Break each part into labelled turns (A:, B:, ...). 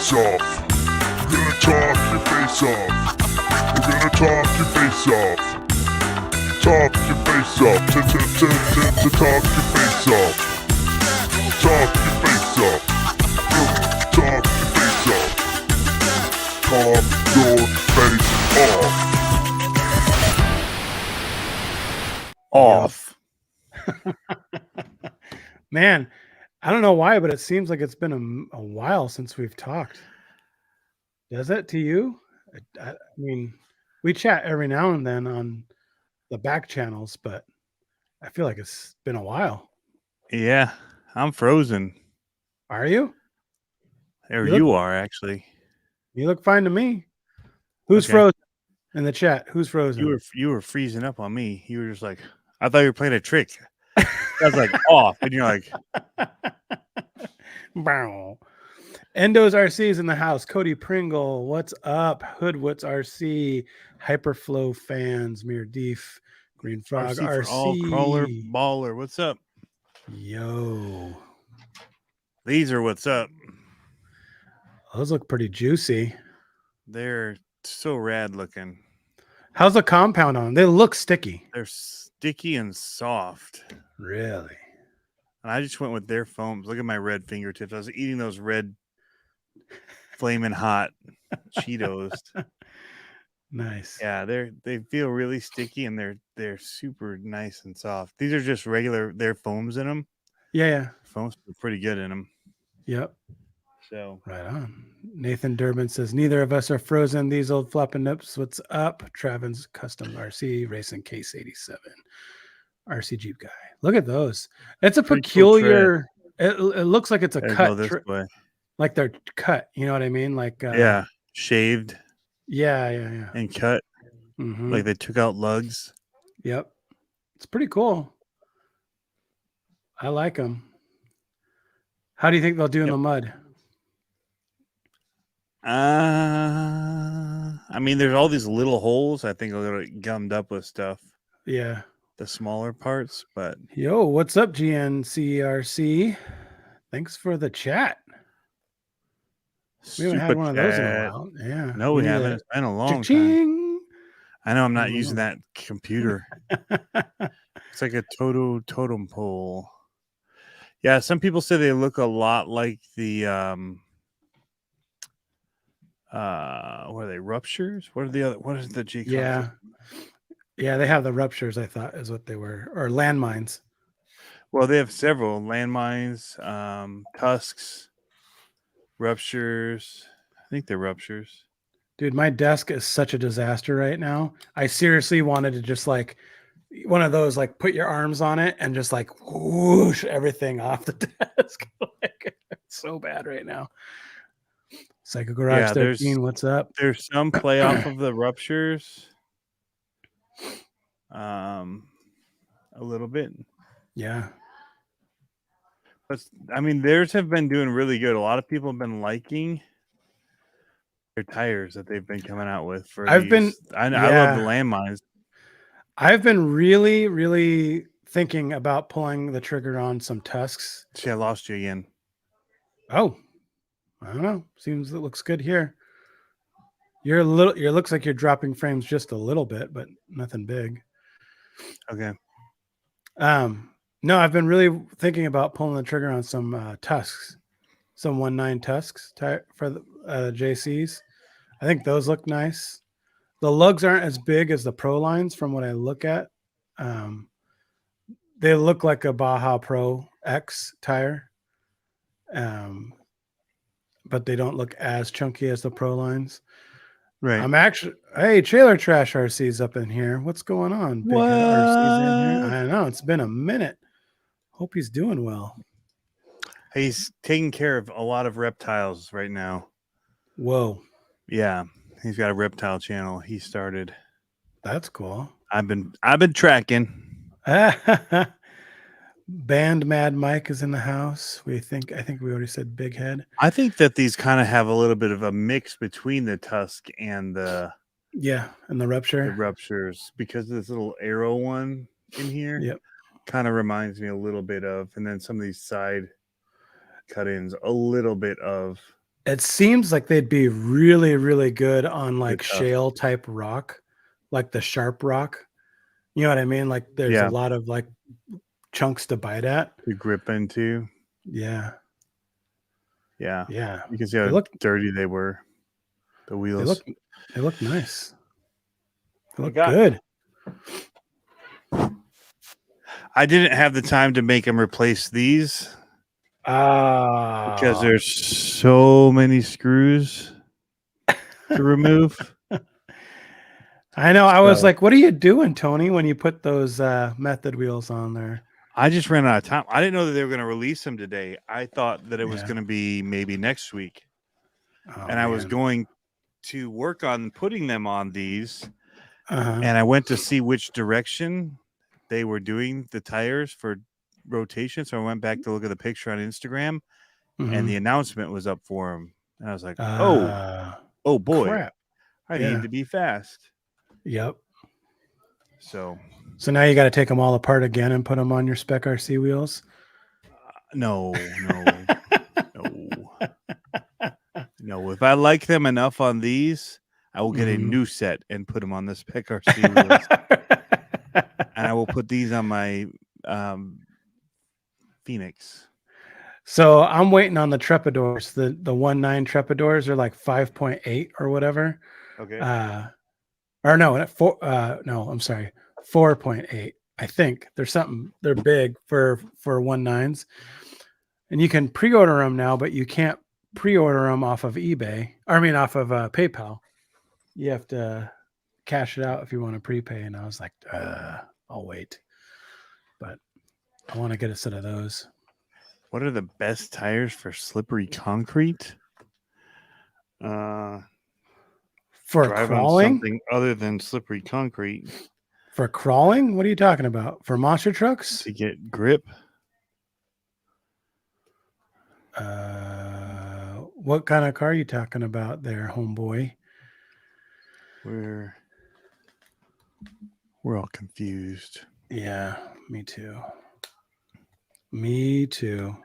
A: face off. We're gonna talk your face off. We're gonna talk your face off. Talk your face off. To talk your face off. Talk your face off. Talk your face off. Talk your face off.
B: Off.
C: Man, I don't know why, but it seems like it's been a while since we've talked. Does it to you? I mean, we chat every now and then on the back channels, but I feel like it's been a while.
B: Yeah, I'm frozen.
C: Are you?
B: Or
C: You
B: you
C: look-
B: are, actually.
C: You look fine to me. Who's
B: Okay.
C: frozen in the chat? Who's frozen?
B: You were freezing up on me. You were just like, I thought you were playing a trick. I was like, off. And you're like,
C: Bow. Endo's RC is in the house. Cody Pringle, what's up? Hoodwoods RC, Hyperflow fans, Mir Deef, Green Frog
B: RC
C: RC.
B: for all, crawler, baller. What's up?
C: Yo,
B: These are what's up.
C: those look pretty juicy.
B: They're so rad looking.
C: How's the compound on them? They look sticky.
B: They're sticky and soft.
C: Really?
B: And I just went with their foams. Look at my red fingertips. I was eating those red flaming hot Cheetos.
C: Nice.
B: Yeah, they feel really sticky and they're super nice and soft. These are just regular. They're foams in them.
C: Yeah.
B: Foams are pretty good in them.
C: Yep.
B: So
C: Right on. Nathan Durbin says, neither of us are frozen. These old flopping nips. What's up? Travin's Custom RC Racing Case 87. RC Jeep guy. Look at those. It's a
B: Pretty
C: peculiar. It looks like it's a
B: there,
C: cut.
B: go this way.
C: Like they're cut. You know what I mean? Like
B: Yeah, shaved
C: Yeah.
B: and cut.
C: Mhm.
B: Like they took out lugs.
C: Yep. It's pretty cool. I like them. How do you think they'll do in the mud?
B: I mean, there's all these little holes. I think they'll get gummed up with stuff.
C: Yeah.
B: The smaller parts, but
C: Yo, what's up, GNCRC? Thanks for the chat. We haven't had one of those in a while. Yeah.
B: No, we haven't. It's been a long time.
C: Cha-ching.
B: I know I'm not using that computer. It's like a totem pole. Yeah, some people say they look a lot like the what are they, ruptures? What is the G?
C: Yeah. Yeah, they have the ruptures, I thought, is what they were, or landmines.
B: Well, they have several landmines, tusks, ruptures. I think they're ruptures.
C: Dude, my desk is such a disaster right now. I seriously wanted to just like one of those, like put your arms on it and just like whoosh everything off the desk. Like, it's so bad right now. Psycho Garage 13, what's up?
B: There's some play off of the ruptures. A little bit.
C: Yeah.
B: But I mean, theirs have been doing really good. A lot of people have been liking their tires that they've been coming out with. I love the landmines.
C: I've been really, really thinking about pulling the trigger on some tusks.
B: See, I lost you again.
C: Oh, I don't know. Seems it looks good here. You're a little. It looks like you're dropping frames just a little bit, but nothing big.
B: Okay.
C: No, I've been really thinking about pulling the trigger on some tusks, some 1.9 tusks for the JCs. I think those look nice. The lugs aren't as big as the Pro lines from what I look at. They look like a Baja Pro X tire, but they don't look as chunky as the Pro lines.
B: Right.
C: I'm actually, hey, Trailer Trash RC's up in here. What's going on? Big Head RC's in here. I know, it's been a minute. Hope he's doing well.
B: He's taking care of a lot of reptiles right now.
C: Whoa.
B: Yeah. He's got a reptile channel he started.
C: That's cool.
B: I've been tracking.
C: Band Mad Mike is in the house. I think we already said Big Head.
B: I think that these kind of have a little bit of a mix between the tusk and the
C: and the rupture.
B: The ruptures, because this little arrow one in here.
C: Yep.
B: Kind of reminds me a little bit of, and then some of these side cut-ins, a little bit of
C: It seems like they'd be really, really good on like
B: tough.
C: shale type rock, like the sharp rock. You know what I mean? Like there's
B: Yeah.
C: a lot of like chunks to bite at.
B: To grip into.
C: Yeah.
B: Yeah.
C: Yeah.
B: You can see how dirty they were. The wheels.
C: They look nice. They look
B: got-
C: good.
B: I didn't have the time to make them replace these because there's so many screws to remove.
C: I know. I was like, what are you doing, Tony, when you put those method wheels on there?
B: I just ran out of time. I didn't know that they were going to release them today. I thought that it was going to be maybe next week. And I was going to work on putting them on these. And I went to see which direction they were doing the tires for rotation. So I went back to look at the picture on Instagram and the announcement was up for them. And I was like, oh boy,
C: crap.
B: I need to be fast.
C: Yep.
B: So
C: now you got to take them all apart again and put them on your Spec RC wheels.
B: No. If I like them enough on these, I will get a new set and put them on the Spec RC wheels. And I will put these on my Phoenix. So
C: I'm waiting on the Trepadors. The 1.9 Trepadors are like 5.8 or whatever.
B: Okay.
C: Or no, I'm sorry, 4.8. I think they're big for 1.9s. And you can pre-order them now, but you can't pre-order them off of eBay. Off of PayPal. You have to cash it out if you want to prepay. And I was like, I'll wait. But I want to get a set of those.
B: What are the best tires for slippery concrete?
C: For crawling?
B: Something other than slippery concrete.
C: For crawling? What are you talking about? For monster trucks?
B: To get grip.
C: What kind of car are you talking about there, homeboy?
B: We're all confused.
C: Yeah, me too. Me too.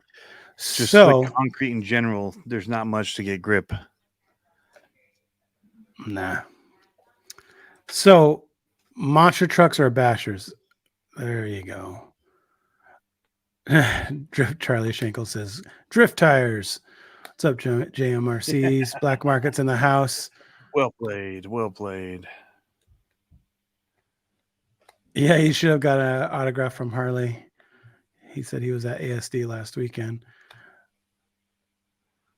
B: Just like concrete in general, there's not much to get grip.
C: Nah. So monster trucks or bashers? There you go. Charlie Schenkel says drift tires. What's up, JMRCs? Black markets in the house.
B: Well played.
C: Yeah, he should have got an autograph from Harley. He said he was at ASD last weekend.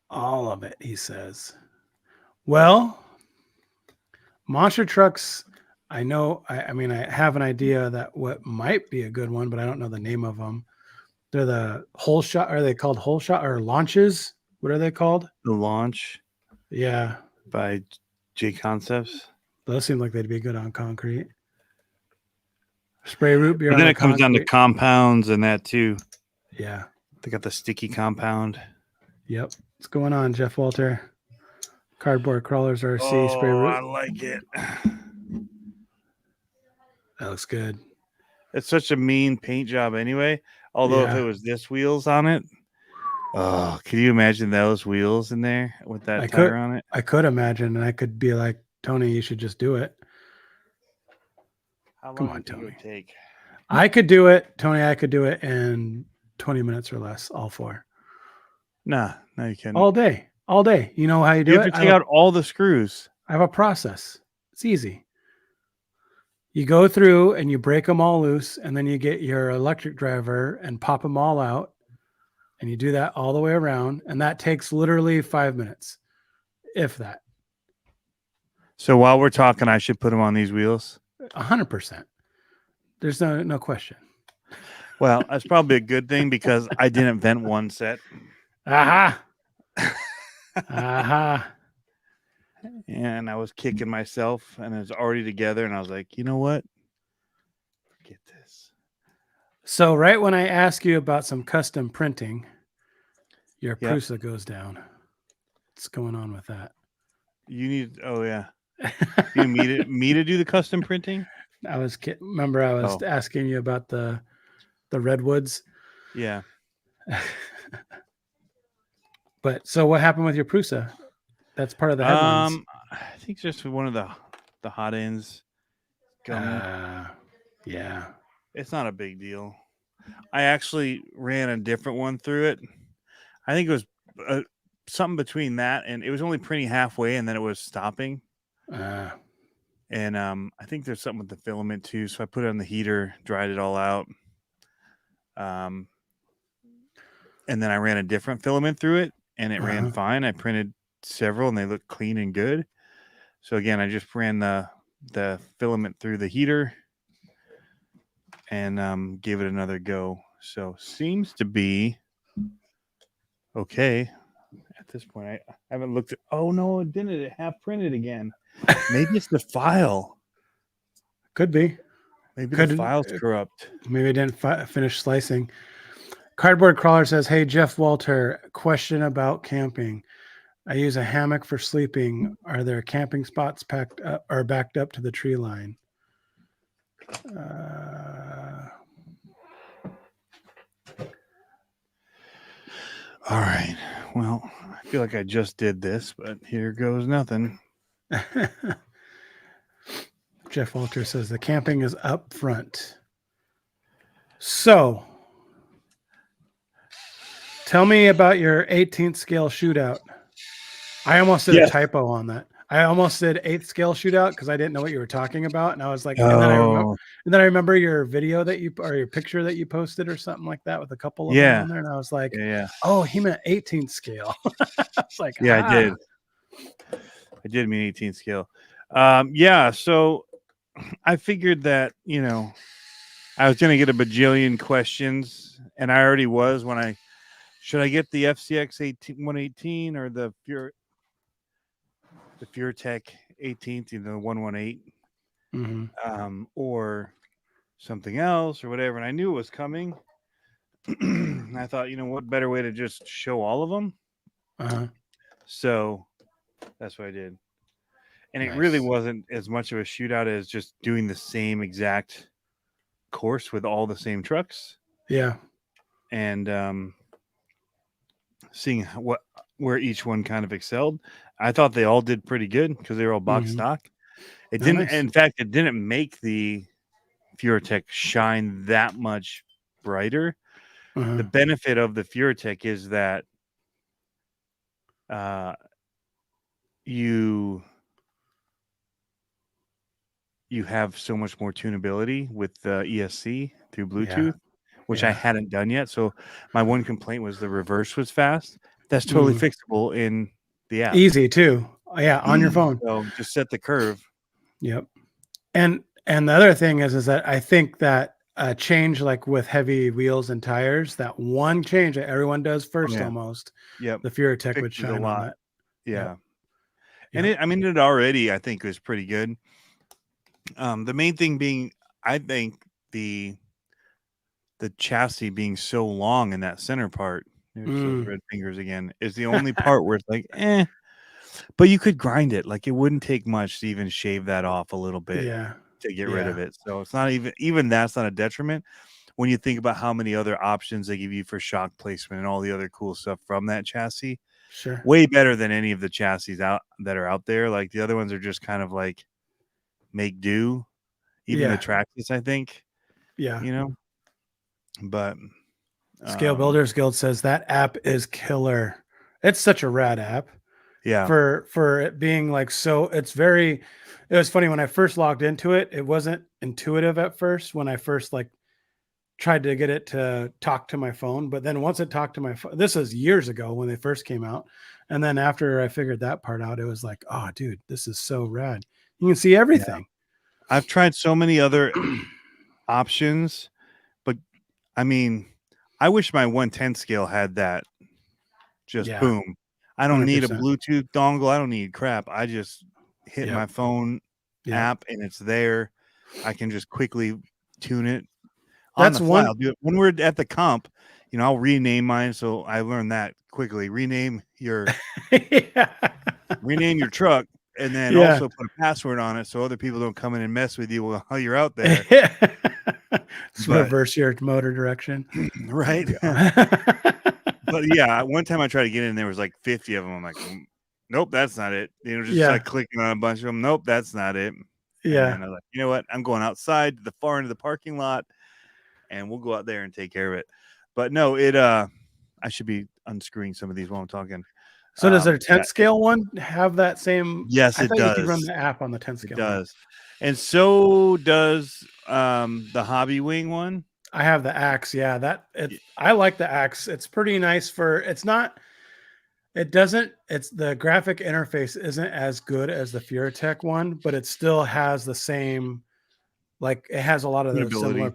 C: All of it, he says. Well, monster trucks, I know. I have an idea that what might be a good one, but I don't know the name of them. They're the whole shot. Are they called whole shot or launches? What are they called?
B: The Launch.
C: Yeah.
B: By J Concepts.
C: Those seem like they'd be good on concrete. Spray root beer.
B: And then it comes down to compounds and that too.
C: Yeah.
B: They got the sticky compound.
C: Yep. What's going on, Jeff Walter? Cardboard crawlers RC spray root.
B: I like it.
C: That looks good.
B: It's such a mean paint job anyway. Although if it was this wheels on it, can you imagine those wheels in there with that tire on it?
C: I could imagine, and I could be like, Tony, you should just do it.
B: How long do it take?
C: I could do it, Tony. I could do it in 20 minutes or less. All four.
B: No, you can't.
C: All day. You know how you do
B: it?
C: You
B: have to take out all the screws.
C: I have a process. It's easy. You go through and you break them all loose, and then you get your electric driver and pop them all out, and you do that all the way around, and that takes literally 5 minutes, if that.
B: So while we're talking, I should put them on these wheels?
C: 100%. There's no question.
B: Well, that's probably a good thing because I didn't vent one set.
C: Aha.
B: And I was kicking myself and it was already together. And I was like, you know what? Forget this.
C: So right when I ask you about some custom printing, your Prusa goes down. What's going on with that?
B: You need, you need me to do the custom printing?
C: I was asking you about the redwoods.
B: Yeah.
C: But so what happened with your Prusa? That's part of the headlines.
B: I think just one of the hot ends gummy.
C: Yeah.
B: It's not a big deal. I actually ran a different one through it. I think it was something between that, and it was only printing halfway, and then it was stopping. And I think there's something with the filament too. So I put it on the heater, dried it all out. And then I ran a different filament through it, and it ran fine. I printed several, and they looked clean and good. So again, I just ran the filament through the heater and gave it another go. So seems to be okay at this point. I haven't looked at. Oh no, it didn't. It half printed again. Maybe it's the file.
C: Could be.
B: Maybe the file's corrupt.
C: Maybe it didn't finish slicing. Cardboard Crawler says, "Hey Jeff Walter, question about camping. I use a hammock for sleeping. Are there camping spots packed up or backed up to the tree line?"
B: All right. Well, I feel like I just did this, but here goes nothing.
C: Jeff Walter says the camping is up front. So, tell me about your 18th scale shootout. I almost did a typo on that. I almost did 8th scale shootout because I didn't know what you were talking about, and I was like, and then I remember your video that you or your picture that you posted or something like that with a couple of them on there, and I was like, oh, he meant 18th scale. I was like,
B: I did mean 18th scale. So I figured that I was going to get a bajillion questions, and I already was when should I get the FCX 118 or the FureTech 18th, 118, or something else or whatever. And I knew it was coming. And I thought, what better way to just show all of them? So that's what I did. And it really wasn't as much of a shootout as just doing the same exact course with all the same trucks.
C: Yeah.
B: And seeing where each one kind of excelled. I thought they all did pretty good because they were all box stock. It didn't, in fact, it didn't make the FureTech shine that much brighter. The benefit of the FureTech is that you have so much more tunability with the ESC through Bluetooth, which I hadn't done yet. So my one complaint was the reverse was fast. That's totally fixable in the app.
C: Easy too. Yeah, on your phone.
B: So just set the curve.
C: Yep. And the other thing is that I think that a change like with heavy wheels and tires, that one change that everyone does first almost.
B: Yep.
C: The FureTech would shine a lot. On that.
B: Yeah. And it already I think was pretty good. The main thing being, I think the chassis being so long in that center part, red fingers again, is the only part where it's like, but you could grind it. Like it wouldn't take much to even shave that off a little bit to get rid of it. So it's not even that's not a detriment when you think about how many other options they give you for shock placement and all the other cool stuff from that chassis.
C: Sure.
B: Way better than any of the chassis that are out there. Like the other ones are just kind of like make do. Even the Traxxas, I think.
C: Yeah.
B: But
C: Scale Builders Guild says that app is killer. It's such a rad app.
B: Yeah.
C: For it being like so, it was funny when I first logged into it. It wasn't intuitive at first when I first tried to get it to talk to my phone. But then once it talked to my phone, this was years ago when they first came out. And then after I figured that part out, it was like, oh, dude, this is so rad. You can see everything.
B: Yeah. I've tried so many other options, but I mean, I wish my 110 scale had that. Just boom. I don't 100%. Need a Bluetooth dongle. I don't need crap. I just hit my phone app and it's there. I can just quickly tune it. That's one. I'll do it when we're at the comp. I'll rename mine. So I learned that quickly. Rename your rename your truck, and then also put a password on it so other people don't come in and mess with you while you're out there. But,
C: reverse your motor direction,
B: right? But yeah, one time I tried to get in, there was like 50 of them. I'm like, nope, that's not it. Just like clicking on a bunch of them. Nope, that's not it.
C: Yeah.
B: And I was like, you know what? I'm going outside to the far end of the parking lot, and we'll go out there and take care of it. But no, I should be unscrewing some of these while I'm talking.
C: So does their 10 scale one have that same?
B: Yes, it does.
C: You could run the app on the 10 scale.
B: It does. And so does the Hobby Wing one.
C: I have the Axe. Yeah, I like the Axe. It's pretty nice it's the graphic interface isn't as good as the Furatech one, but it still has the same, like it has a lot of those similar,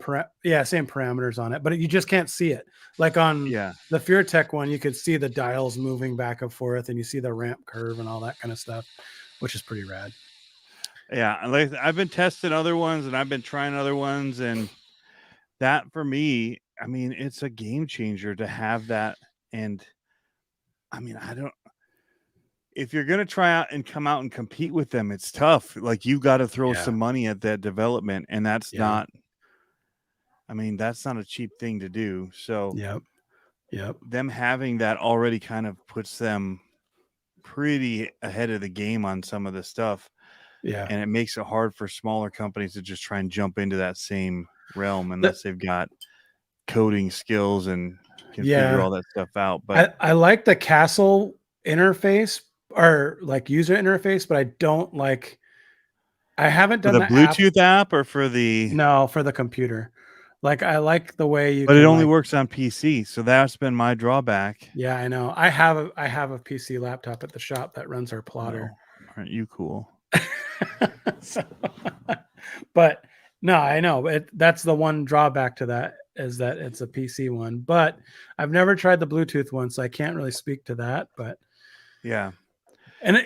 C: same parameters on it, but you just can't see it. Like on the Furatech one, you could see the dials moving back and forth, and you see the ramp curve and all that kind of stuff, which is pretty rad.
B: Yeah, like I've been testing other ones, and I've been trying other ones, and that for me, I mean, it's a game changer to have that. And I mean, if you're going to try out and come out and compete with them, it's tough. Like you got to throw some money at that development, and that's not a cheap thing to do. So them having that already kind of puts them pretty ahead of the game on some of the stuff. Yeah. And it makes it hard for smaller companies to just try and jump into that same realm unless they've got coding skills and can figure all that stuff out. But
C: I like the Castle interface or like user interface, but I don't like, I haven't done
B: the Bluetooth app or for the
C: computer. Like I like the way
B: but it only works on PC, so that's been my drawback.
C: Yeah, I know. I have a PC laptop at the shop that runs our plotter.
B: Oh, aren't you cool?
C: But no, I know that's the one drawback to that is that it's a PC one, but I've never tried the Bluetooth one, so I can't really speak to that. But
B: yeah, and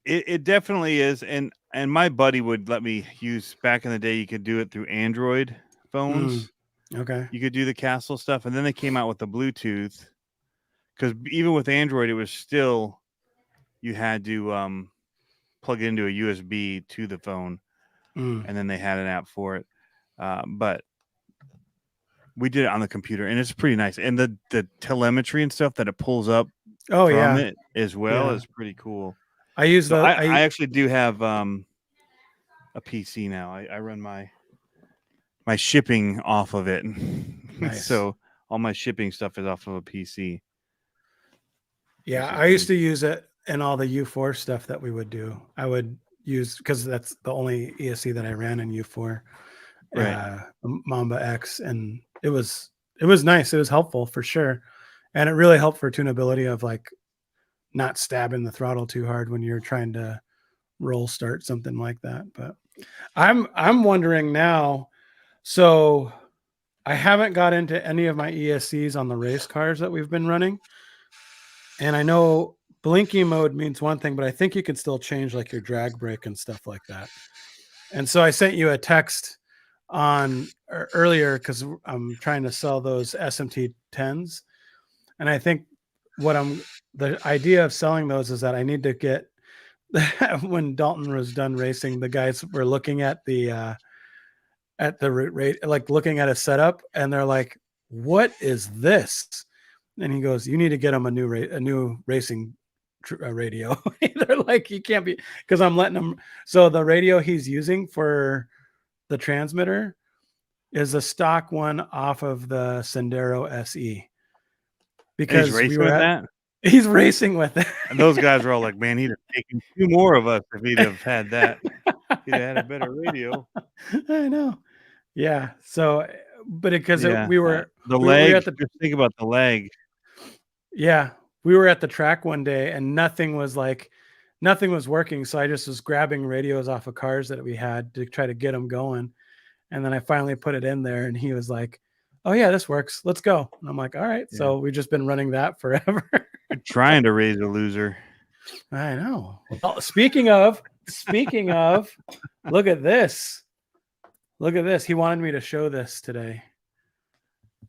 B: it definitely is. And my buddy would let me use back in the day. You could do it through Android phones.
C: Okay,
B: you could do the Castle stuff, and then they came out with the Bluetooth because even with Android, it was still you had to plug it into a USB to the phone, and then they had an app for it. But we did it on the computer, and it's pretty nice. And the telemetry and stuff that it pulls up from it as well is pretty cool.
C: I
B: actually do have a PC now. I run my shipping off of it. Nice. So all my shipping stuff is off of a PC.
C: Yeah, I used to use it and all the U4 stuff that we would do. I would use because that's the only ESC that I ran in U4, Mamba X, and it was nice. It was helpful for sure, and it really helped for tunability of like not stabbing the throttle too hard when you're trying to roll start something like that. But I'm wondering now. So I haven't got into any of my ESCs on the race cars that we've been running, and I know blinky mode means one thing, but I think you can still change like your drag brake and stuff like that. And so I sent you a text on earlier because I'm trying to sell those SMT 10s. And I think the idea of selling those is that I need to get, when Dalton was done racing, the guys were looking at the rate, like looking at a setup, and they're like, what is this? And he goes, you need to get them a new racing radio. They're like, you can't be, because I'm letting them. So the radio he's using for the transmitter is a stock one off of the Sendero SE. Because he's racing with it.
B: And those guys were all like, man, he'd have taken 2 more of us if he'd have had that. He'd have had a better radio.
C: I know. Yeah. So, but we were
B: the leg. Just think about the leg.
C: Yeah. We were at the track one day and nothing was working. So I just was grabbing radios off of cars that we had to try to get them going. And then I finally put it in there and he was like, oh yeah, this works. Let's go. And I'm like, all right. Yeah. So we've just been running that forever.
B: You're trying to raise a loser.
C: I know. Well, speaking of, look at this. Look at this. He wanted me to show this today.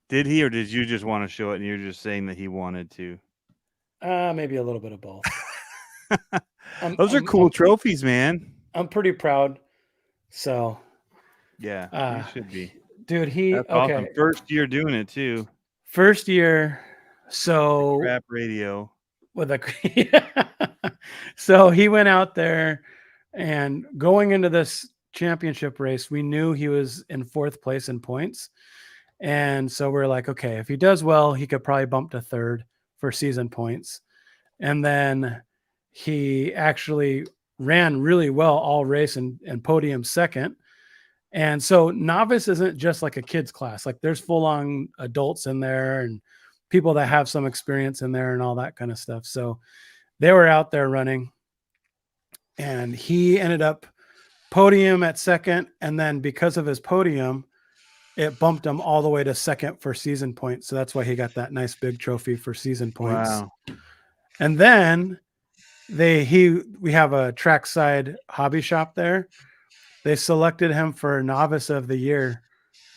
B: Did he, or did you just want to show it and you're just saying that he wanted to?
C: Maybe a little bit of both.
B: Those are cool trophies, man.
C: I'm pretty proud. So,
B: yeah, you should be,
C: dude.
B: That's awesome. First year doing it too.
C: First year, So
B: Crap radio.
C: with a so he went out there, and going into this championship race, we knew he was in 4th place in points. And so we're like, okay, if he does well, he could probably bump to 3rd for season points. And then he actually ran really well all race and podium 2nd. And so novice isn't just like a kids class. Like there's full on adults in there and people that have some experience in there and all that kind of stuff. So they were out there running, and he ended up podium at 2nd. And then because of his podium, it bumped him all the way to 2nd for season points. So that's why he got that nice big trophy for season points.
B: Wow.
C: And then we have a trackside hobby shop there. They selected him for novice of the year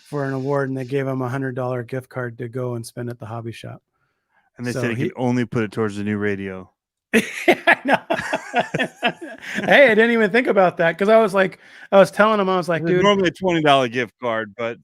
C: for an award, and they gave him $100 gift card to go and spend at the hobby shop.
B: And they said he could only put it towards the new radio.
C: I know. Hey, I didn't even think about that, because I was telling him, I was like, dude,
B: normally a $20 gift card, but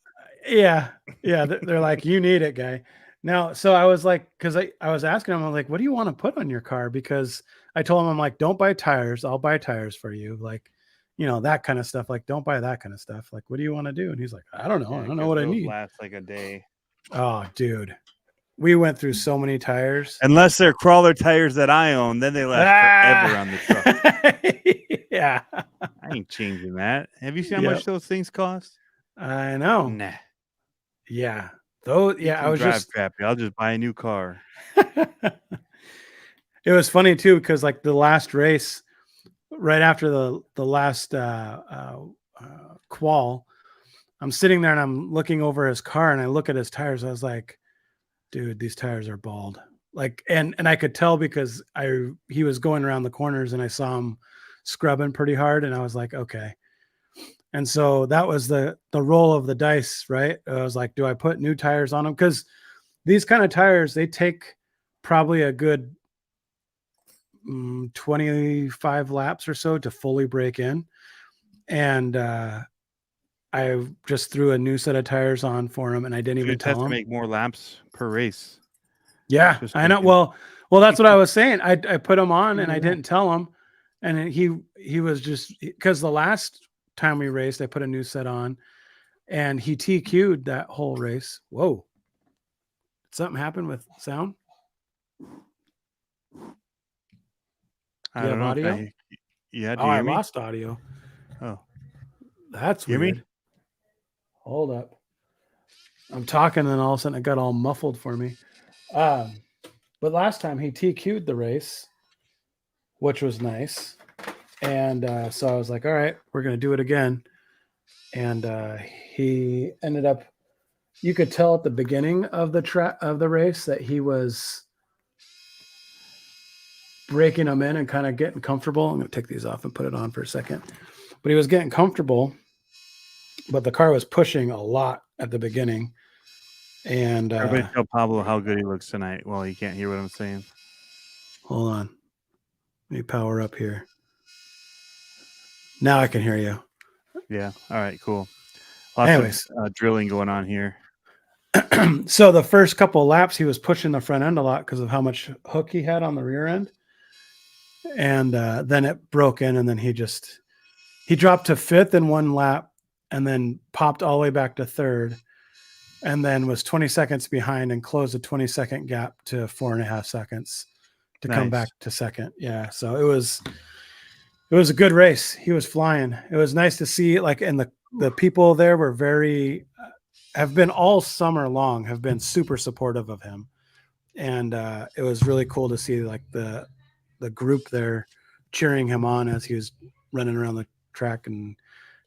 C: yeah, they're like, you need it, guy. Now, so I was like, because I was asking him, I'm like, what do you want to put on your car? Because I told him, I'm like, don't buy tires. I'll buy tires for you. Like, that kind of stuff. Like, don't buy that kind of stuff. Like, what do you want to do? And he's like, I don't know.
B: yeah,
C: I don't know what I need.
B: Last like a day.
C: Oh, dude. We went through so many tires.
B: Unless they're crawler tires that I own, then they last forever on the truck.
C: Yeah.
B: I ain't changing that. Have you seen how much those things cost?
C: I know.
B: Nah.
C: Yeah. Though, yeah, I was just
B: crappy. I'll just buy a new car.
C: It was funny too, because like the last race, right after the last qual, I'm sitting there and I'm looking over his car, and I look at his tires. I was like, dude, these tires are bald. Like, and I could tell because he was going around the corners, and I saw him scrubbing pretty hard, and I was like, okay. And so that was the roll of the dice, right? I was like, do I put new tires on them? Because these kind of tires, they take probably a good 25 laps or so to fully break in. And I just threw a new set of tires on for him, and I didn't even tell him.
B: To make more laps per race.
C: Yeah, I know. Well, that's what I was saying. I put him on, and I didn't tell him. And he was just, because the last time we raced, I put a new set on, and he TQ'd that whole race. Whoa. Did something happen with sound?
B: I don't know.
C: Audio?
B: Yeah.
C: I lost audio.
B: Oh,
C: that's
B: hear
C: weird.
B: Me?
C: Hold up. I'm talking, and all of a sudden it got all muffled for me. But last time he TQ'd the race, which was nice. And so I was like, all right, we're going to do it again. And he ended up, you could tell at the beginning of the race that he was breaking them in and kind of getting comfortable. I'm going to take these off and put it on for a second. But he was getting comfortable, but the car was pushing a lot at the beginning. And
B: everybody tell Pablo how good he looks tonight. Well, he can't hear what I'm saying.
C: Hold on. Let me power up here. Now I can hear you.
B: Yeah. All right, cool. Lots of drilling going on here.
C: So the first couple of laps, he was pushing the front end a lot because of how much hook he had on the rear end. And then it broke in, and then he dropped to 5th in one lap, and then popped all the way back to 3rd, and then was 20 seconds behind and closed a 20-second gap to 4.5 seconds to come back to 2nd. Yeah. So it was a good race. He was flying. It was nice to see, like, and the people there were have been all summer long, have been super supportive of him. And it was really cool to see, like, the group there cheering him on as he was running around the track and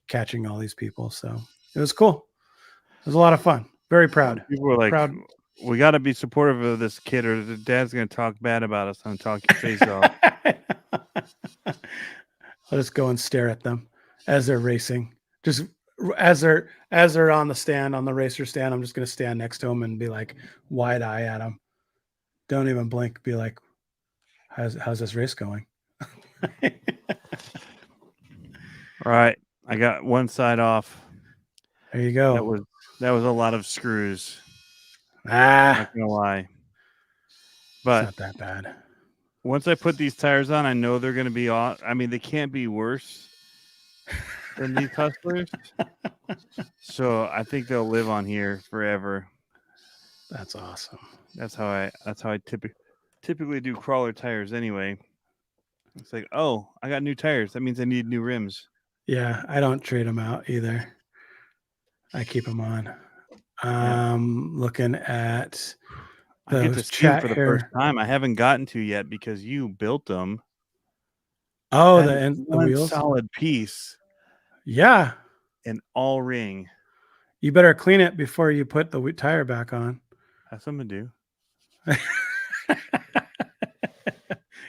C: catching all these people. So it was cool. It was a lot of fun. Very proud.
B: People were like,
C: proud.
B: We got to be supportive of this kid, or the dad's going to talk bad about us and talk your face off.
C: I'll just go and stare at them as they're racing. Just as they're on the stand, on the racer stand, I'm just going to stand next to them and be like, wide eye at them. Don't even blink. Be like, how's this race going?
B: All right. I got one side off.
C: There you go.
B: That was a lot of screws.
C: Not
B: gonna lie. But
C: not that bad.
B: Once I put these tires on, I know they're going to be on. I mean, they can't be worse than these Hustlers. So I think they'll live on here forever.
C: That's awesome.
B: That's how I typically do crawler tires anyway. It's like, oh, I got new tires. That means I need new rims.
C: Yeah, I don't trade them out either. I keep them on. Looking at
B: I get to
C: those
B: see them
C: chat
B: for the
C: here.
B: first time. I haven't gotten to yet because you built them.
C: Oh,
B: That is
C: the
B: one
C: wheels.
B: solid piece.
C: Yeah,
B: An all ring.
C: you better clean it before you put the tire back on.
B: That's what I'm gonna do.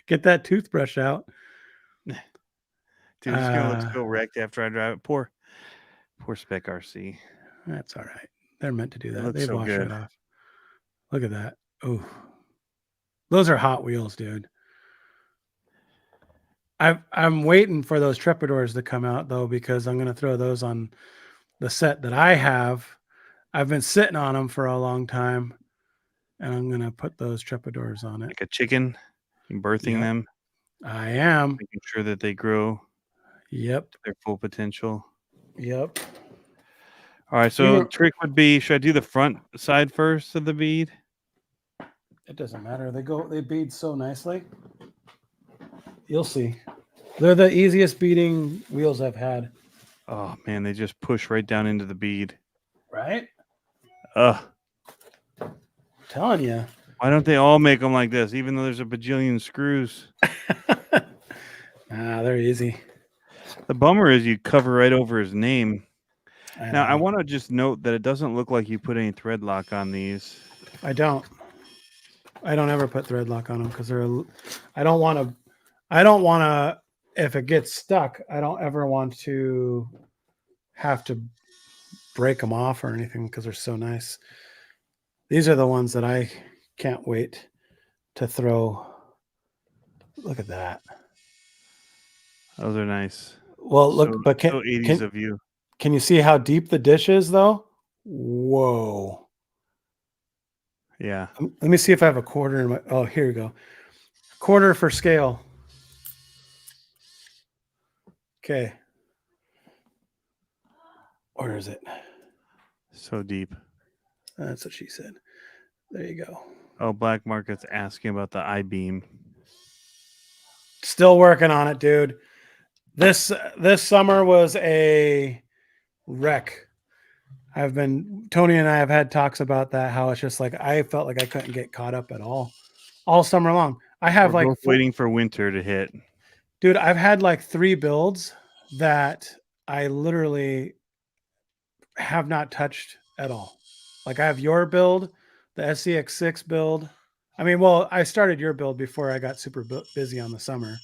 C: Get that toothbrush out.
B: Dude, it's gonna look so wrecked after I drive it. Poor Spec RC.
C: That's all right. They're meant to do that.
B: looks
C: They
B: so
C: wash
B: good.
C: it off. Look at that. Oh, those are Hot Wheels, dude. I'm waiting for those Trepadors to come out though, because I'm gonna throw those on the set that I have. I've been sitting on them for a long time, and I'm gonna put those Trepadors on it.
B: Like a chicken, and birthing
C: Yep.
B: them,
C: I am.
B: making sure that they grow
C: Yep.
B: to their full potential.
C: Yep.
B: All right, so trick would be, should I do the front side first of the bead?
C: It doesn't matter. They bead so nicely. You'll see. They're the easiest beading wheels I've had.
B: Oh man, they just push right down into the bead.
C: Right?
B: Ugh.
C: I'm telling you.
B: Why don't they all make them like this, even though there's a bajillion screws?
C: They're easy.
B: The bummer is you cover right over his name. Now, I
C: know.
B: want to just note that it doesn't look like you put any thread lock on these.
C: I don't ever put thread lock on them because I don't want to, if it gets stuck, I don't ever want to have to break them off or anything because they're so nice. These are the ones that I can't wait to throw. Look at that.
B: Those are nice.
C: Well, look,
B: So-
C: but
B: so 80s of you.
C: can you see how deep the dish is though? Whoa.
B: Yeah.
C: Let me see if I have a quarter in my, oh, here you go. Quarter for scale. Okay. Where is it?
B: So deep.
C: That's what she said. There you go.
B: Oh, Black Market's asking about the I-beam.
C: Still working on it, dude. This summer was a wreck. Tony and I have had talks about that, how it's just like I felt like I couldn't get caught up at all summer long. I have
B: We're
C: like
B: both waiting for winter to hit.
C: dude, I've had like 3 builds that I literally have not touched at all. Like I have your build, the SCX6 build. I mean, well, I started your build before I got super busy on the summer.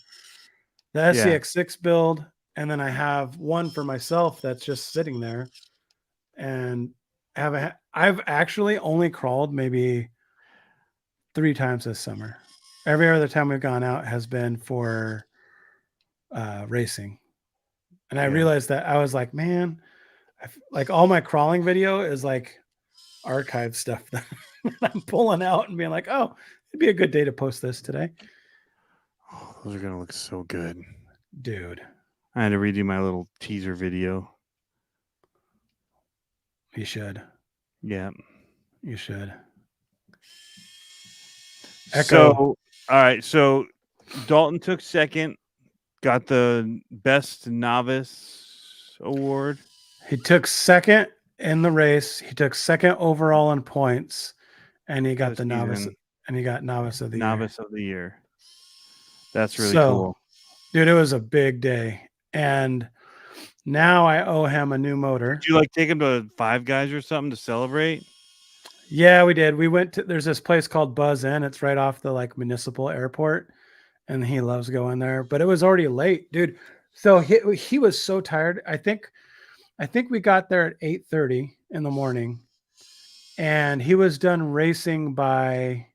C: The SCX6 build, and then I have one for myself that's just sitting there. And I've actually only crawled maybe 3 times this summer. Every other time we've gone out has been for racing. And I realized that I was like, man, like all my crawling video is like archive stuff that I'm pulling out and being like, oh, it'd be a good day to post this today.
B: Oh, those are going to look so good.
C: Dude.
B: I had to redo my little teaser video.
C: You should.
B: Yeah.
C: You should.
B: So, all right. So Dalton took second, got the best novice award.
C: He took second in the race. He took second overall in points, and he got
B: This
C: the novice.
B: season.
C: And he got novice of the year.
B: Novice of the year. That's really
C: So,
B: cool.
C: Dude, it was a big day. And now I owe him a new motor.
B: Did you like take him to Five Guys or something to celebrate?
C: Yeah, we did. We went to, there's this place called Buzz Inn. It's right off the like municipal airport. And he loves going there, but it was already late, dude. So he was so tired. I think we got there at 8:30 in the morning, and he was done racing by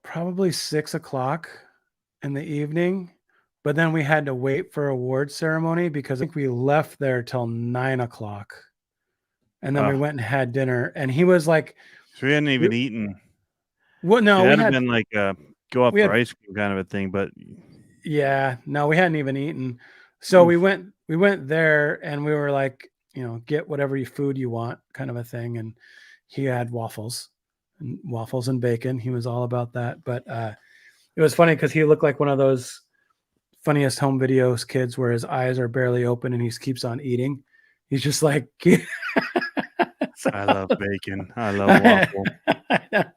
C: probably 6 o'clock in the evening. But then we had to wait for award ceremony because I think we left there till 9 o'clock. And then we went and had dinner, and he was like,
B: So he hadn't even eaten.
C: Well, no, we
B: That'd have
C: had
B: been like a go up
C: we
B: for
C: had
B: ice cream kind of a thing, but
C: yeah, no, we hadn't even eaten. So
B: oof.
C: we went there and we were like, get whatever food you want kind of a thing. And he had waffles and bacon. He was all about that. But it was funny because he looked like one of those funniest home videos kids where his eyes are barely open and he keeps on eating. He's just like so,
B: I love bacon. I love waffle.
C: I know.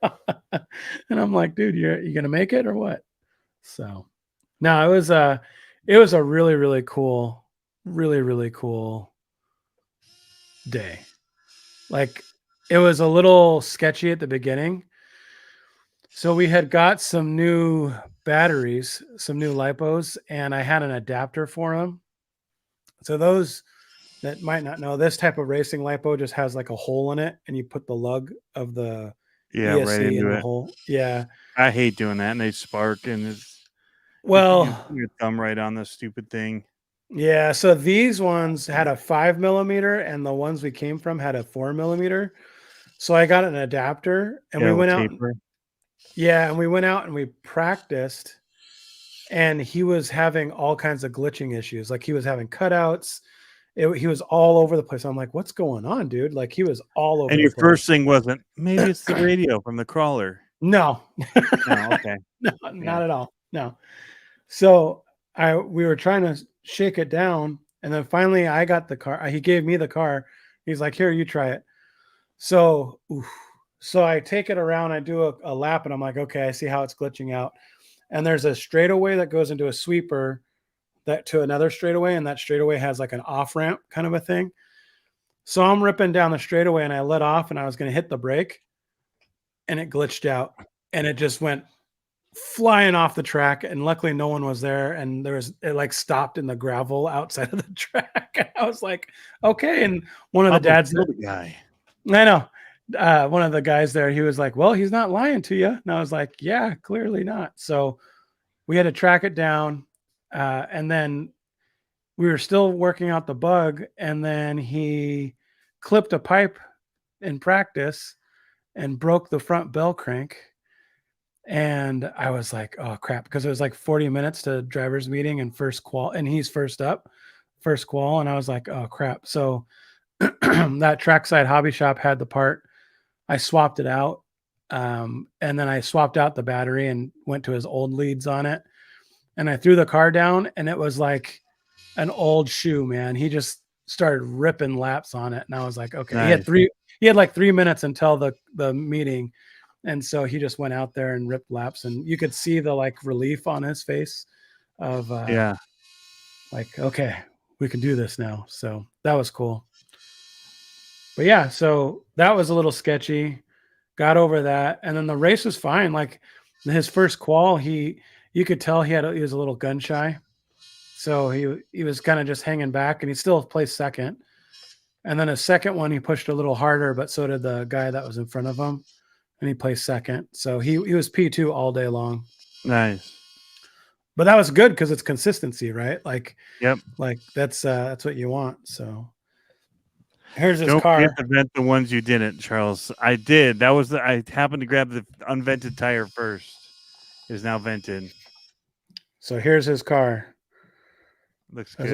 C: And I'm like, dude, you gonna make it or what? So no, it was a really, really cool, really, really cool day. Like it was a little sketchy at the beginning. So we had got some new batteries, some new lipos, and I had an adapter for them. So those that might not know, this type of racing lipo just has like a hole in it, and you put the lug of the
B: Yeah, right
C: ESC in
B: into
C: the
B: it.
C: hole. Yeah.
B: I hate doing that, and they spark, and it's you put
C: Well,
B: your thumb right on the stupid thing.
C: yeah. So these ones had a 5 millimeter, and the ones we came from had a 4 millimeter. So I got an adapter, and we
B: Yeah, with
C: went out.
B: taper.
C: Yeah, and we went out and we practiced, and he was having all kinds of glitching issues. Like he was having cutouts. He was all over the place. I'm like, what's going on, dude? Like he was all over
B: And
C: the
B: your
C: place.
B: first thing wasn't maybe it's the radio from the crawler.
C: No.
B: No, okay.
C: No, not at all. No. So we were trying to shake it down, and then finally I got the car. He gave me the car. He's like, here, you try it. So so I take it around, I do a lap, and I'm like, okay, I see how it's glitching out. And there's a straightaway that goes into a sweeper that to another straightaway, and that straightaway has like an off ramp kind of a thing. So I'm ripping down the straightaway, and I let off, and I was going to hit the brake, and it glitched out, and it just went flying off the track. And luckily, no one was there, and it like stopped in the gravel outside of the track. I was like, okay. And one of the dads,
B: the guy.
C: I know. One of the guys there, he was like, well, he's not lying to you. And I was like, yeah, clearly not. So we had to track it down. And then we were still working out the bug. And then he clipped a pipe in practice and broke the front bell crank. And I was like, oh crap, because it was like 40 minutes to driver's meeting and first qual, and he's first qual. And I was like, oh crap. So that Trackside Hobby Shop had the part. I swapped it out. And then I swapped out the battery and went to his old leads on it. And I threw the car down, and it was like an old shoe, man. He just started ripping laps on it. And I was like, okay,
B: Nice.
C: he had like 3 minutes until the meeting. And so he just went out there and ripped laps, and you could see the like relief on his face of
B: Yeah.
C: like, okay, we can do this now. So that was cool. But yeah, so that was a little sketchy. Got over that, and then the race was fine. Like his first qual, you could tell he was a little gun shy, so he was kind of just hanging back, and he still placed second. And then his second one, he pushed a little harder, but so did the guy that was in front of him, and he placed second. So he was P2 all day long.
B: Nice.
C: But that was good because it's consistency, right? Like,
B: yep.
C: Like that's what you want. So. Here's his
B: Don't
C: car.
B: forget to vent the ones you didn't, Charles. I did. I happened to grab the unvented tire first. It is now vented.
C: So here's his car.
B: Looks good.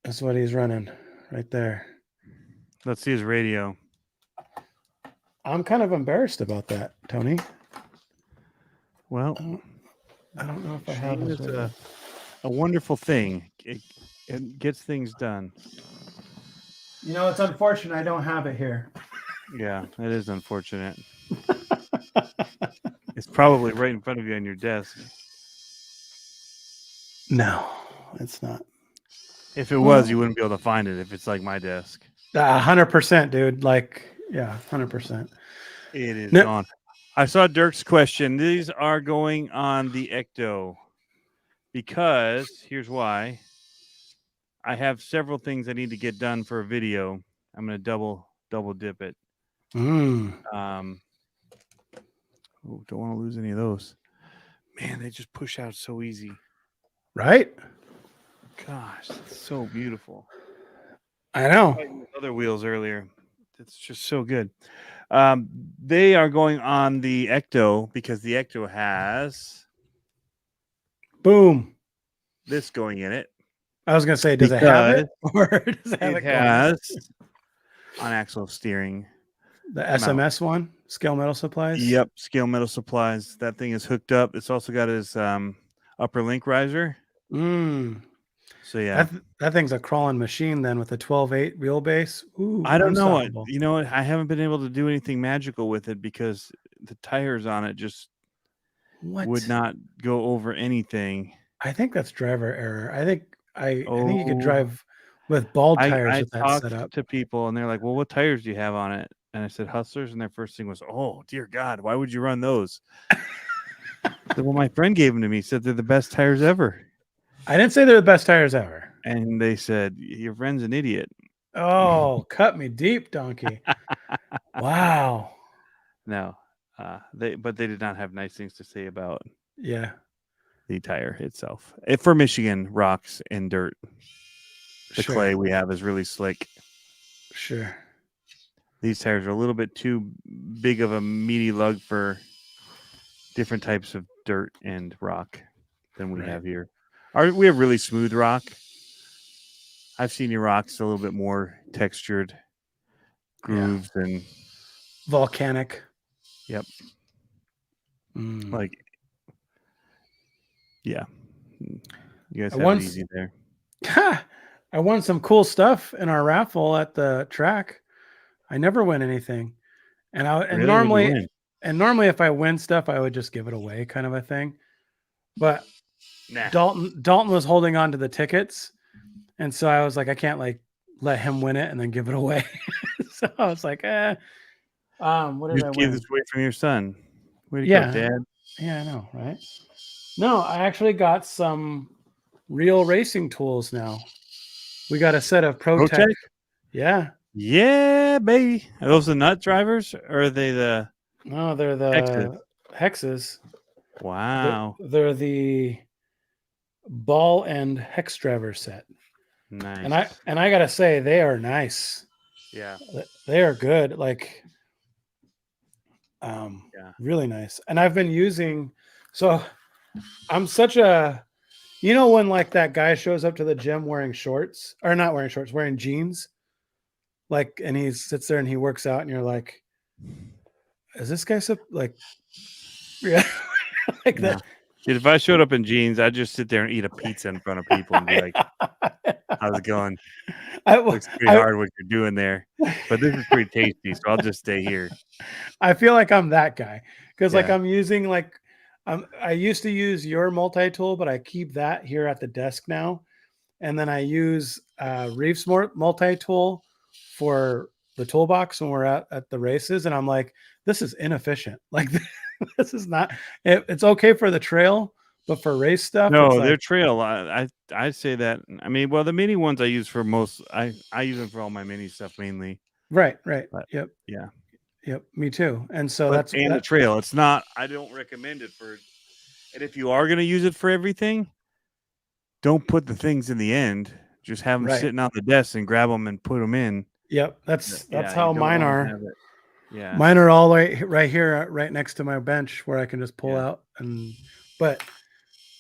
C: That's what he's running right there.
B: Let's see his radio.
C: I'm kind of embarrassed about that, Tony.
B: Well,
C: I don't know if I have
B: his a wonderful thing. It gets things done.
C: You know, it's unfortunate I don't have it here.
B: Yeah, it is unfortunate. It's probably right in front of you on your desk.
C: No, it's not.
B: If it was, you wouldn't be able to find it if it's like my desk.
C: 100%, dude. Like, yeah, 100%.
B: It is gone. I saw Dirk's question. These are going on the Ecto because here's why. I have several things I need to get done for a video. I'm going to double dip it. Don't want to lose any of those. Man, they just push out so easy.
C: Right?
B: Gosh, it's so beautiful.
C: I know.
B: Other wheels earlier. It's just so good. They are going on the Ecto because the Ecto has
C: Boom.
B: this going in it.
C: I was gonna say, does it have it, or does it have
B: It
C: it going?
B: has on axle steering.
C: The SMS one, Scale Metal Supplies.
B: Yep, Scale Metal Supplies. That thing is hooked up. It's also got his upper link riser. So yeah,
C: that thing's a crawling machine then with a 12.8 wheelbase. Ooh,
B: I don't know what
C: unstoppable.
B: you know. What I haven't been able to do anything magical with it because the tires on it just would not go over anything.
C: I think that's driver error. I think you could drive with bald tires with that setup.
B: I talked to people and they're like, "Well, what tires do you have on it?" And I said, "Hustlers," and their first thing was, "Oh, dear God, why would you run those?" I said, well, my friend gave them to me. He said they're the best tires ever.
C: I didn't say they're the best tires ever.
B: And they said, your friend's an idiot.
C: Oh, cut me deep, donkey. Wow.
B: No, they did not have nice things to say about the tire itself. For Michigan rocks and dirt, the clay we have is really slick.
C: Sure.
B: These tires are a little bit too big of a meaty lug for different types of dirt and rock than we have here. We have really smooth rock. I've seen your rocks a little bit more textured grooves and
C: volcanic.
B: Yep. Like, yeah. You guys have it easy there.
C: I won some cool stuff in our raffle at the track. I never win anything. And normally if I win stuff, I would just give it away, kind of a thing. But Dalton was holding on to the tickets. And so I was like, I can't let him win it and then give it away. So I was like, what did I win?
B: Give this away from your son. Way to go, Dad.
C: Yeah, I know, right? No, I actually got some real racing tools now. We got a set of ProTech. Yeah.
B: Yeah, baby. Are those the nut drivers or are they the...
C: No, they're the hexes.
B: Wow.
C: They're the ball and hex driver set.
B: Nice.
C: And I gotta say, they are nice.
B: Yeah.
C: They are good. Really nice. And I've been using, so I'm such a, when that guy shows up to the gym wearing shorts, or not wearing shorts, wearing jeans, and he sits there and he works out and you're like, is this guy yeah. That.
B: Dude, if I showed up in jeans, I'd just sit there and eat a pizza in front of people and be like, how's it going? Looks pretty hard what you're doing there, but this is pretty tasty, so I'll just stay here.
C: I feel like I'm that guy because I'm using I used to use your multi-tool, but I keep that here at the desk now, and then I use Reef's multi-tool for the toolbox when we're at the races, and I'm like, this is inefficient. This is not. It's okay for the trail, but for race stuff,
B: no, their trail. I say that. I mean, well, the mini ones I use for most. I use them for all my mini stuff mainly.
C: Right.
B: But,
C: yep.
B: Yeah.
C: Yep. Me too. And so
B: the trail. It's not. I don't recommend it for. And if you are going to use it for everything, don't put the things in the end. Just have them sitting on the desk and grab them and put them in.
C: Yep. That's how mine are.
B: Yeah.
C: Mine are all right here, right next to my bench where I can just pull out. But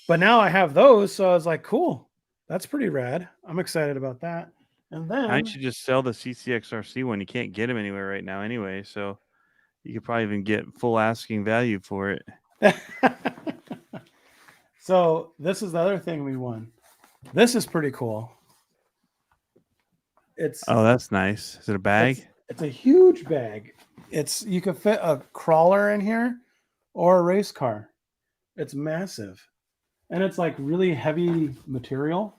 C: now I have those. So I was like, cool. That's pretty rad. I'm excited about that. And then
B: I should just sell the CCXRC one. You can't get them anywhere right now anyway. So you could probably even get full asking value for it.
C: So this is the other thing we won. This is pretty cool.
B: That's nice. Is it a bag?
C: It's a huge bag. You could fit a crawler in here or a race car. It's massive. And it's really heavy material.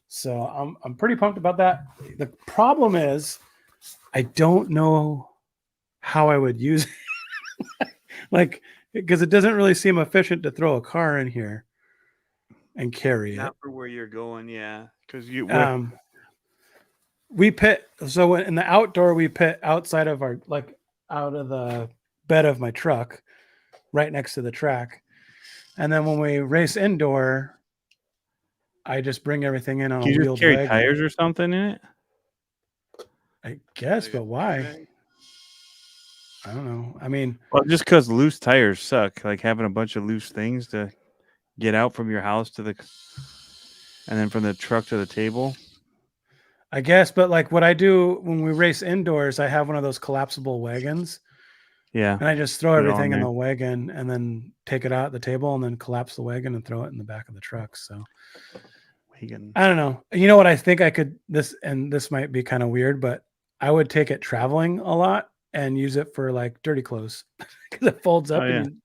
C: So I'm pretty pumped about that. The problem is I don't know how I would use it. Because it doesn't really seem efficient to throw a car in here and carry it.
B: Not for where you're going, yeah. Because
C: we pit. So in the outdoor, we pit outside of our out of the bed of my truck, right next to the track. And then when we race indoor, I just bring everything in on a wheeled wagon.
B: Carry tires or something in it?
C: I guess,
B: Like
C: but
B: a
C: why?
B: Saturday?
C: I don't know. I mean,
B: Well, just because loose tires suck. Like having a bunch of loose things to get out from your house to the, and then from the truck to the table.
C: I guess, but like what I do when we race indoors, I have one of those collapsible wagons,
B: Yeah.
C: and I just throw
B: Put it on
C: everything in
B: there.
C: the wagon and then take it out at the table and then collapse the wagon and throw it in the back of the truck. So
B: Wagon.
C: I don't know. You know what I think I could this might be kind of weird, but I would take it traveling a lot and use it for like dirty clothes because it folds up
B: Oh,
C: and
B: yeah.
C: you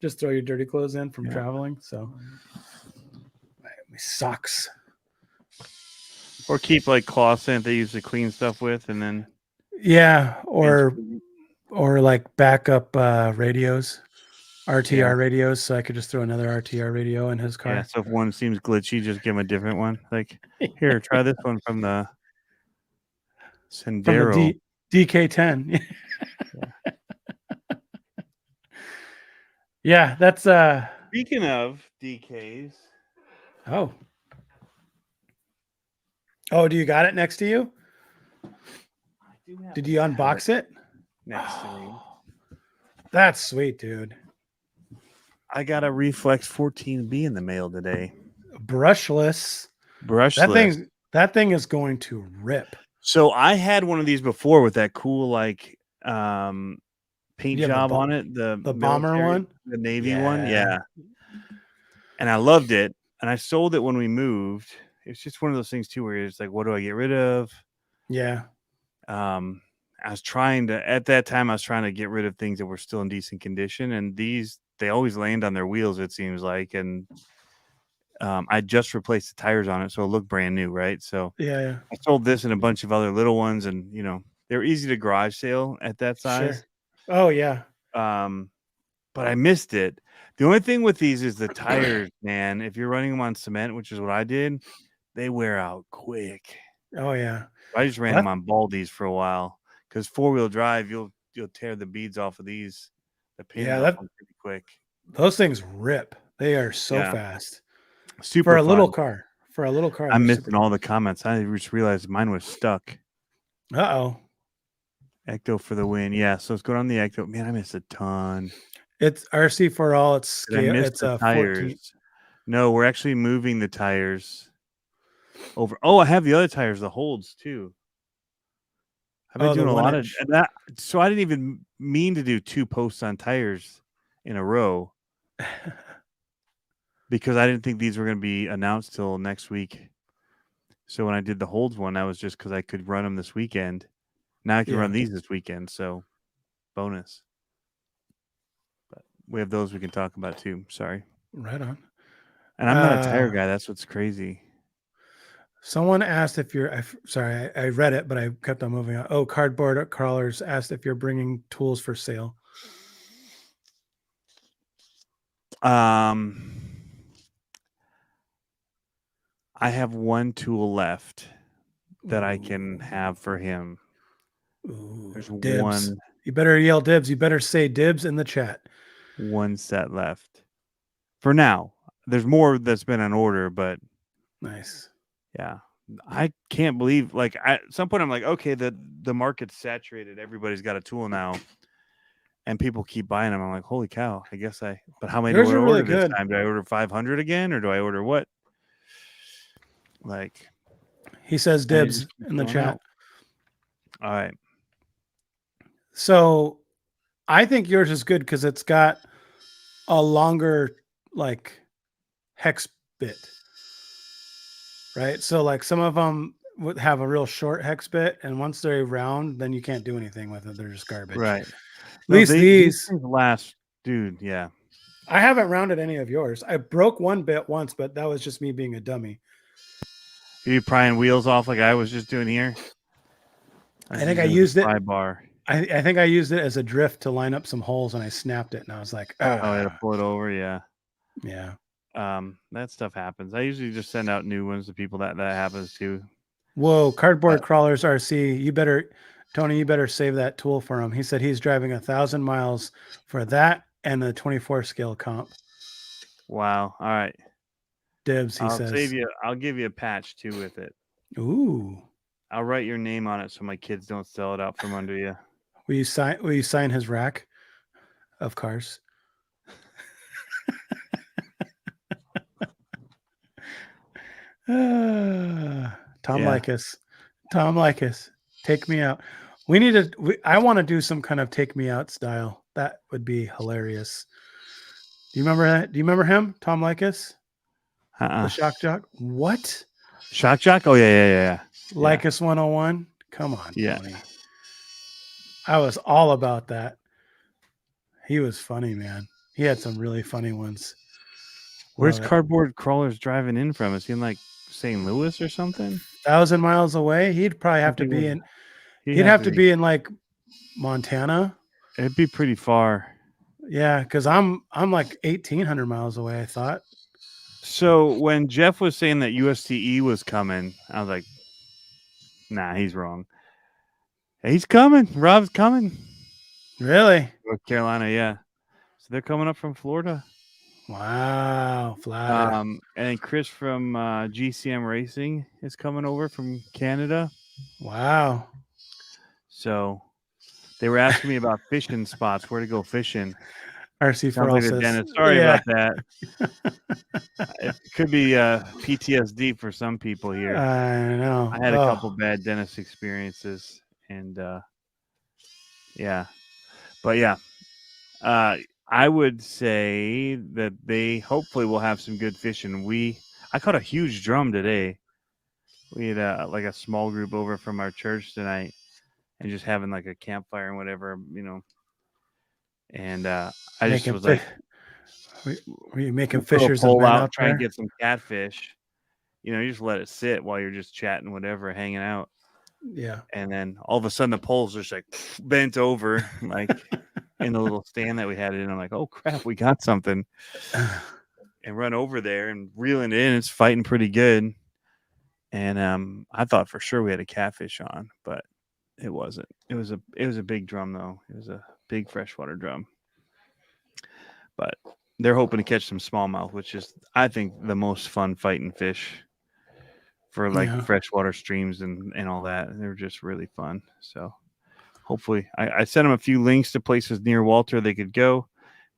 C: just throw your dirty clothes in from
B: Yeah.
C: traveling. So my socks.
B: Or keep like cloths that they use to clean stuff with, and then
C: Yeah, or like backup radios, RTR radios, so I could just throw another RTR radio in his car.
B: yeah. So if one seems glitchy, just give him a different one. Like here, try this one from the
C: From
B: Sendero.
C: the DK10. Yeah, that's
B: Speaking of DKs,
C: oh. Oh, do you got it next to you? Did you unbox it?
B: Next to me,
C: That's sweet, dude.
B: I got a Reflex 14B in the mail today.
C: Brushless.
B: Brushless.
C: That thing is going to rip.
B: So I had one of these before with that cool like paint
C: You have
B: job on it. The
C: bomber
B: military-
C: one?
B: the Navy one,
C: Yeah.
B: yeah. And I loved it, and I sold it when we moved. It's just one of those things too, where it's like, what do I get rid of?
C: Yeah.
B: I was trying to at that time. I was trying to get rid of things that were still in decent condition, and these they always land on their wheels. It seems like, and I just replaced the tires on it, so it looked brand new, right? So
C: Yeah.
B: I sold this and a bunch of other little ones, and they were easy to garage sale at that size.
C: Sure. Oh yeah.
B: But I missed it. The only thing with these is the tires, man. If you're running them on cement, which is what I did, they wear out quick.
C: Oh yeah.
B: I just ran
C: What?
B: them on Baldies for a while because 4-wheel drive, you'll tear the beads off of these. The pins
C: Yeah,
B: off them pretty quick.
C: Those things rip. They are so
B: Yeah.
C: fast.
B: Super
C: For a little
B: fun.
C: car. For a little car.
B: I'm
C: they're
B: missing
C: super-
B: all the comments. I just realized mine was stuck.
C: Uh-oh.
B: Ecto for the win. Yeah, so let's go on the Ecto. Man, I missed a ton.
C: It's RC for all. It's
B: Did I
C: scale.
B: miss
C: It's
B: the
C: a 14.
B: tires? No, we're actually moving the tires over. Oh, I have the other tires, the holds too. I've been
C: Oh, the
B: doing a lot of
C: 1-inch.
B: that. So I didn't even mean to do 2 posts on tires in a row because I didn't think these were going to be announced till next week. So when I did the holds one, that was just because I could run them this weekend. Now I can run these this weekend. So bonus. But we have those we can talk about too. Sorry.
C: Right on.
B: And I'm not a tire guy. That's what's crazy.
C: Someone asked if you're sorry, I read it, but I kept on moving on. Oh, Cardboard Crawlers asked if you're bringing tools for sale.
B: I have one tool left that I can have for him.
C: Ooh,
B: There's
C: dibs. You better yell dibs. You better say dibs in the chat.
B: one set left for now. There's more that's been on order, but
C: Nice.
B: yeah, I can't believe at some point I'm like, okay, the market's saturated. Everybody's got a tool now, and people keep buying them. I'm like, holy cow! I guess but how many do I order this time? Do I order 500 again, or do I order what? Like,
C: he says dibs in the chat.
B: Out. All right.
C: So I think yours is good because it's got a longer hex bit. Right. So some of them would have a real short hex bit, and once they're round, then you can't do anything with it. They're just garbage.
B: Right.
C: At least these
B: things last, dude. Yeah.
C: I haven't rounded any of yours. I broke one bit once, but that was just me being a dummy.
B: Are you prying wheels off like I was just doing here?
C: I think I used it.
B: Bar.
C: I think I used it as a drift to line up some holes, and I snapped it, and I was like,
B: oh, I had to pull it over. Yeah.
C: Yeah.
B: That stuff happens. I usually just send out new ones to people that happens to.
C: Whoa, Cardboard Crawlers RC. Tony, you better save that tool for him. He said he's driving 1,000 miles for that and the 24 scale comp.
B: Wow. All right.
C: Dibs, he says.
B: I'll give you a patch too with it.
C: Ooh.
B: I'll write your name on it so my kids don't sell it out from under you.
C: Will you sign his rack of cars? Tom
B: Yeah.
C: Likas, take me out. We need to. I want to do some kind of take me out style. That would be hilarious. Do you remember that? Do you remember him, Tom Likas, the shock jock? What?
B: Shock jock? Oh yeah.
C: Likas 101. Come on,
B: Yeah.
C: Tony. I was all about that. He was funny, man. He had some really funny ones.
B: Where's Cardboard Crawlers driving in from? Is he in like St. Louis or something?
C: 1,000 miles away. He'd probably have to be in. He'd have to be in like Montana.
B: It'd be pretty far.
C: Yeah, because I'm like 1,800 miles away, I thought.
B: So when Jeff was saying that USTE was coming, I was like, nah, he's wrong. He's coming. Rob's coming.
C: Really?
B: North Carolina, yeah. So they're coming up from Florida.
C: Wow, Florida.
B: And Chris from GCM Racing is coming over from Canada.
C: Wow.
B: So they were asking me about fishing spots, where to go fishing.
C: RC for
B: Sounds like a dentist. Sorry about that. It could be PTSD for some people here.
C: I know.
B: I had a couple bad dentist experiences, and yeah. But yeah, I would say that they hopefully will have some good fishing. I caught a huge drum today. We had like a small group over from our church tonight, and just having like a campfire and whatever, And I just was like,
C: were you making fishers
B: pull out,
C: out
B: try
C: there?
B: and get some catfish? You just let it sit while you're just chatting, whatever, hanging out.
C: Yeah.
B: And then all of a sudden the pole's just like bent over, like in the little stand that we had it in. I'm like, oh crap, we got something. And run over there and reeling it in. It's fighting pretty good. And I thought for sure we had a catfish on, but it wasn't. It was a big drum though. It was a big freshwater drum. But they're hoping to catch some smallmouth, which is, I think, the most fun fighting fish for like freshwater streams and all that. They're just really fun. So hopefully I sent them a few links to places near Walter they could go,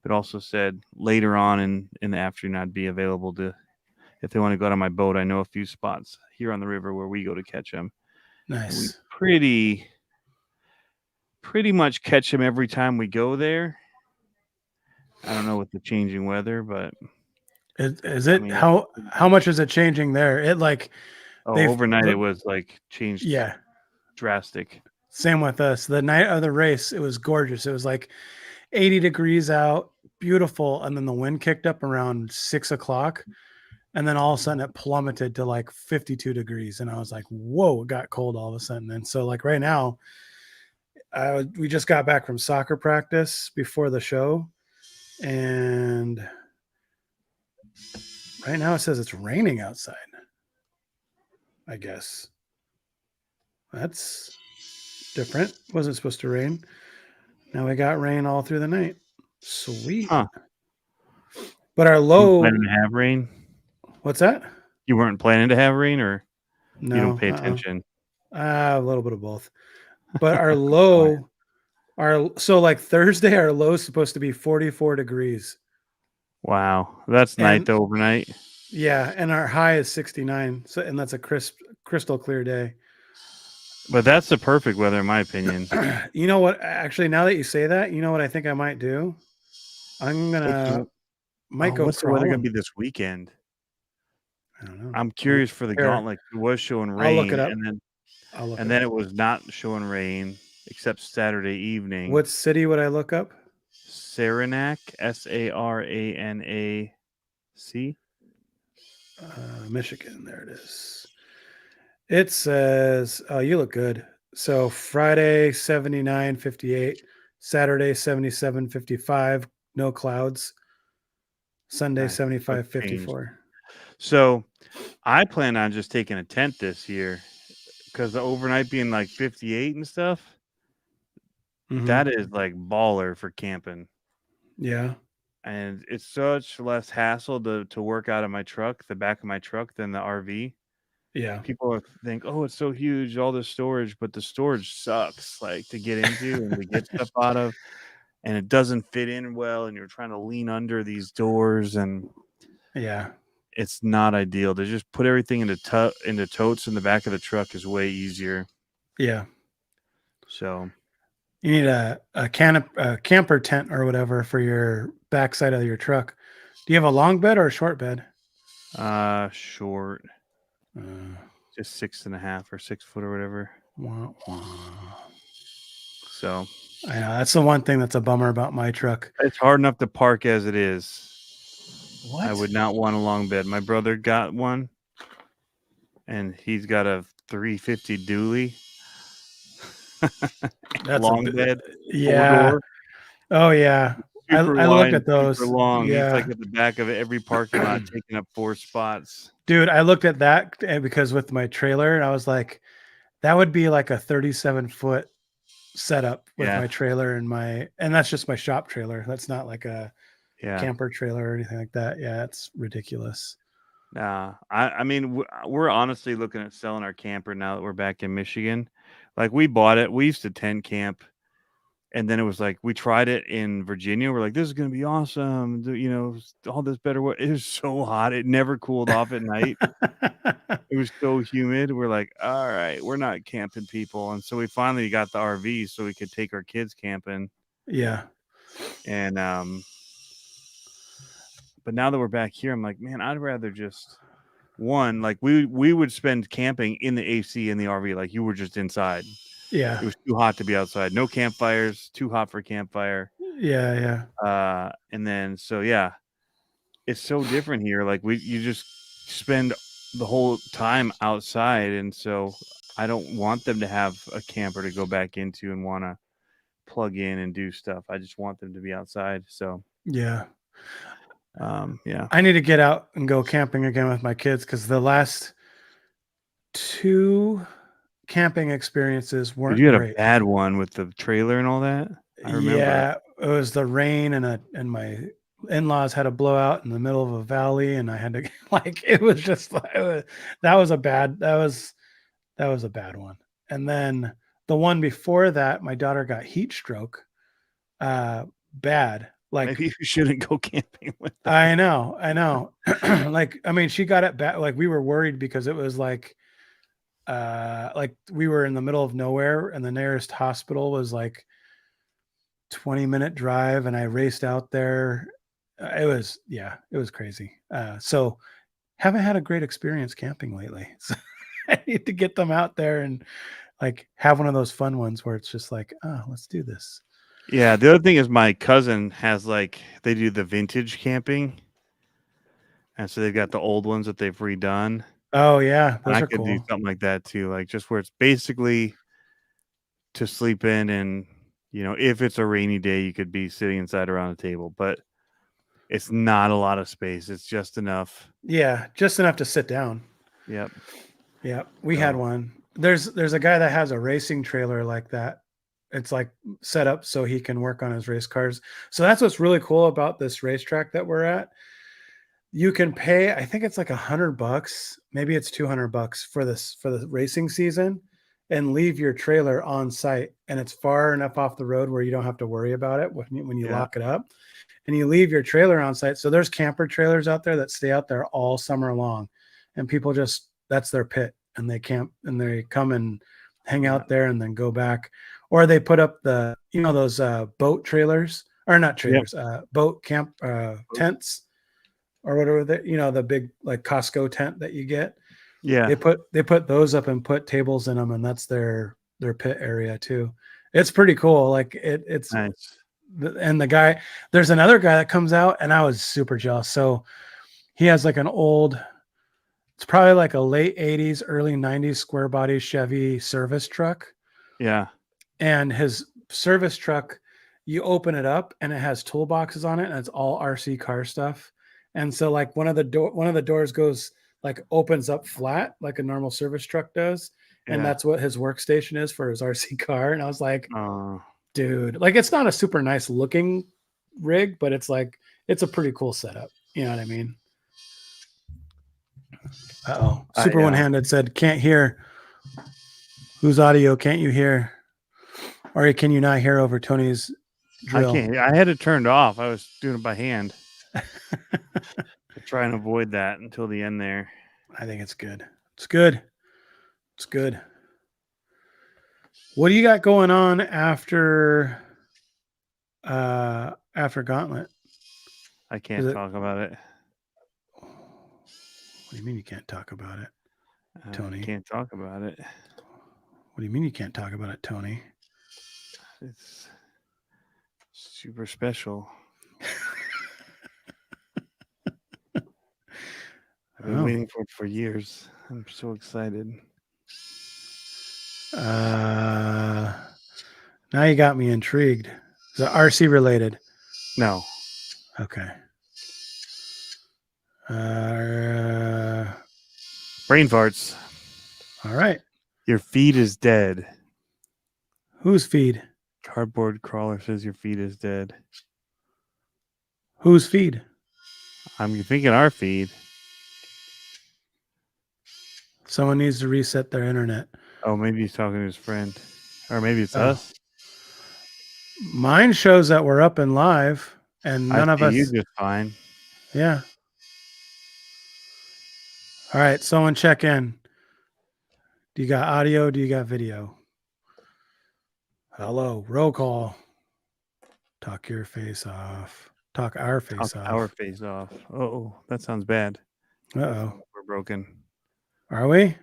B: but also said later on in the afternoon I'd be available to, if they want to go out on my boat. I know a few spots here on the river where we go to catch them.
C: Nice.
B: We pretty much catch them every time we go there. I don't know with the changing weather, but
C: is it how much is it changing there? It like
B: overnight it was like changed.
C: Yeah,
B: drastic.
C: Same with us. The night of the race, it was gorgeous. It was like 80 degrees out, beautiful, and then the wind kicked up around 6 o'clock, and then all of a sudden it plummeted to like 52 degrees, and I was like, "Whoa!" It got cold all of a sudden. And so like right now, we just got back from soccer practice before the show. And right now it says it's raining outside. I guess that's different. Wasn't supposed to rain. Now we got rain all through the night. Sweet.
B: Huh.
C: But our low.
B: Planning to have rain?
C: What's that?
B: You weren't planning to have rain, or
C: no,
B: you don't pay attention?
C: A little bit of both. But our low. So like Thursday, our low is supposed to be 44 degrees.
B: Wow, that's night to overnight.
C: Yeah, and our high is 69. So, and that's a crystal clear day.
B: But that's the perfect weather, in my opinion.
C: You know what? Actually, now that you say that, you know what I think I might do? I'm gonna go.
B: What's the weather gonna be this weekend?
C: I don't know.
B: I'm curious for the gauntlet. It was showing rain.
C: I'll look it up.
B: And then it was not showing rain except Saturday evening.
C: What city would I look up?
B: Saranac, Saranac.
C: Michigan. There it is. It says, "Oh, you look good." So Friday 79.58, Saturday 77.55, no clouds. Sunday 75.54.
B: So I plan on just taking a tent this year because the overnight being like 58 and stuff. Mm-hmm. That is like baller for camping.
C: Yeah.
B: And it's such less hassle to work out of my truck, the back of my truck, than the RV.
C: Yeah.
B: People think, oh, it's so huge, all this storage, but the storage sucks, like to get into and to get stuff out of, and it doesn't fit in well, and you're trying to lean under these doors, and
C: Yeah.
B: it's not ideal. To just put everything into totes in the back of the truck is way easier.
C: Yeah.
B: So
C: You need a camper tent or whatever for your backside of your truck. Do you have a long bed or a short bed?
B: short, just 6.5 or 6 foot or whatever.
C: Wah, wah.
B: So
C: I know that's the one thing that's a bummer about my truck.
B: it's hard enough to park as it is.
C: What?
B: I would not want a long bed. My brother got one, and he's got a 350 dually.
C: That's
B: long bed.
C: Yeah.
B: 4-door.
C: Oh yeah. I
B: Super
C: looked
B: wide,
C: at those.
B: super long.
C: Yeah.
B: He's like at the back of every parking lot, taking up 4 spots.
C: Dude, I looked at that because with my trailer, and I was like, that would be like a 37-foot setup with
B: Yeah.
C: my trailer and that's just my shop trailer. That's not like a
B: Yeah.
C: camper trailer or anything like that. Yeah, it's ridiculous.
B: I mean, we're honestly looking at selling our camper now that we're back in Michigan. Like we bought it. We used to tent camp. And then it was like, we tried it in Virginia. We're like, this is going to be awesome. You know, all this better. It was so hot. It never cooled off at night. It was so humid. We're like, all right, we're not camping people. And so we finally got the RV so we could take our kids camping.
C: Yeah.
B: And, but now that we're back here, I'm like, man, I'd rather just like we would spend camping in the AC in the RV. Like you were just inside.
C: Yeah.
B: It was too hot to be outside. No campfires, too hot for campfire.
C: Yeah.
B: And then, so yeah, it's so different here. Like you just spend the whole time outside. And so I don't want them to have a camper to go back into and want to plug in and do stuff. I just want them to be outside. So
C: yeah.
B: Yeah.
C: I need to get out and go camping again with my kids because the last 2 camping experiences weren't
B: You had
C: great.
B: a bad one with the trailer and all that. I remember.
C: Yeah, it was the rain and my in-laws had a blowout in the middle of a valley, and I had to like it was just that was a bad one. And then the one before that, my daughter got heat stroke. Bad. Like
B: maybe you shouldn't go camping with them.
C: I know. Like I mean, she got it bad. Like we were worried because it was like we were in the middle of nowhere and the nearest hospital was like 20-minute drive, and I raced out there. It was crazy. So haven't had a great experience camping lately. So I need to get them out there and like have one of those fun ones where it's just like, oh, let's do this.
B: Yeah. The other thing is my cousin has they do the vintage camping. And so they've got the old ones that they've redone.
C: Oh yeah. Those
B: I
C: are
B: could
C: cool.
B: do something like that too. Like just where it's basically to sleep in, and you know, if it's a rainy day, you could be sitting inside around a table, but it's not a lot of space. It's just enough.
C: Yeah. Just enough to sit down.
B: Yep.
C: Yeah. We had one. There's a guy that has a racing trailer like that. It's like set up so he can work on his race cars. So that's what's really cool about this racetrack that we're at. You can pay, I think it's like $100, maybe it's $200 for the racing season, and leave your trailer on site. And it's far enough off the road where you don't have to worry about it when you lock it up, and you leave your trailer on site. So there's camper trailers out there that stay out there all summer long, and people that's their pit, and they camp and they come and hang out there and then go back. Or they put up those boat trailers, or not trailers, boat camp tents, or whatever, the big like Costco tent that you get.
B: Yeah.
C: They put those up and put tables in them, and that's their pit area too. It's pretty cool. Like it's
B: nice.
C: And there's another guy that comes out, and I was super jealous. So he has like it's probably like a late 80s, early 90s square body Chevy service truck.
B: Yeah.
C: And his service truck, you open it up and it has toolboxes on it, and it's all RC car stuff. And so like one of the doors goes like opens up flat like a normal service truck does. And that's what his workstation is for his RC car. And I was like, dude, like it's not a super nice looking rig, but it's a pretty cool setup. You know what I mean? Uh-oh. Super One-Handed said, can't hear. Whose audio can't you hear? Or can you not hear over Tony's drill?
B: I can't. I had it turned off. I was doing it by hand. I try and avoid that until the end there.
C: I think it's good. It's good. It's good. What do you got going on after Gauntlet?
B: I can't talk about it.
C: What do you mean you can't talk about it, Tony?
B: I can't talk about it.
C: What do you mean you can't talk about it, Tony?
B: It's super special. I've been waiting for it for years. I'm so excited.
C: Now you got me intrigued. Is it RC related?
B: No.
C: Okay.
B: Brain farts.
C: All right.
B: Your feed is dead.
C: Whose feed?
B: Cardboard Crawler says your feed is dead.
C: Whose feed?
B: I'm thinking our feed.
C: Someone needs to reset their internet.
B: Oh, maybe he's talking to his friend. Or maybe it's us.
C: Mine shows that we're up and live, and none of us.
B: You just fine.
C: Yeah. All right. Someone check in. Do you got audio? Do you got video? Hello. Roll call. Talk your face off. Talk our face off.
B: Our face off. Oh, that sounds bad.
C: Uh-oh.
B: We're broken.
C: Are we?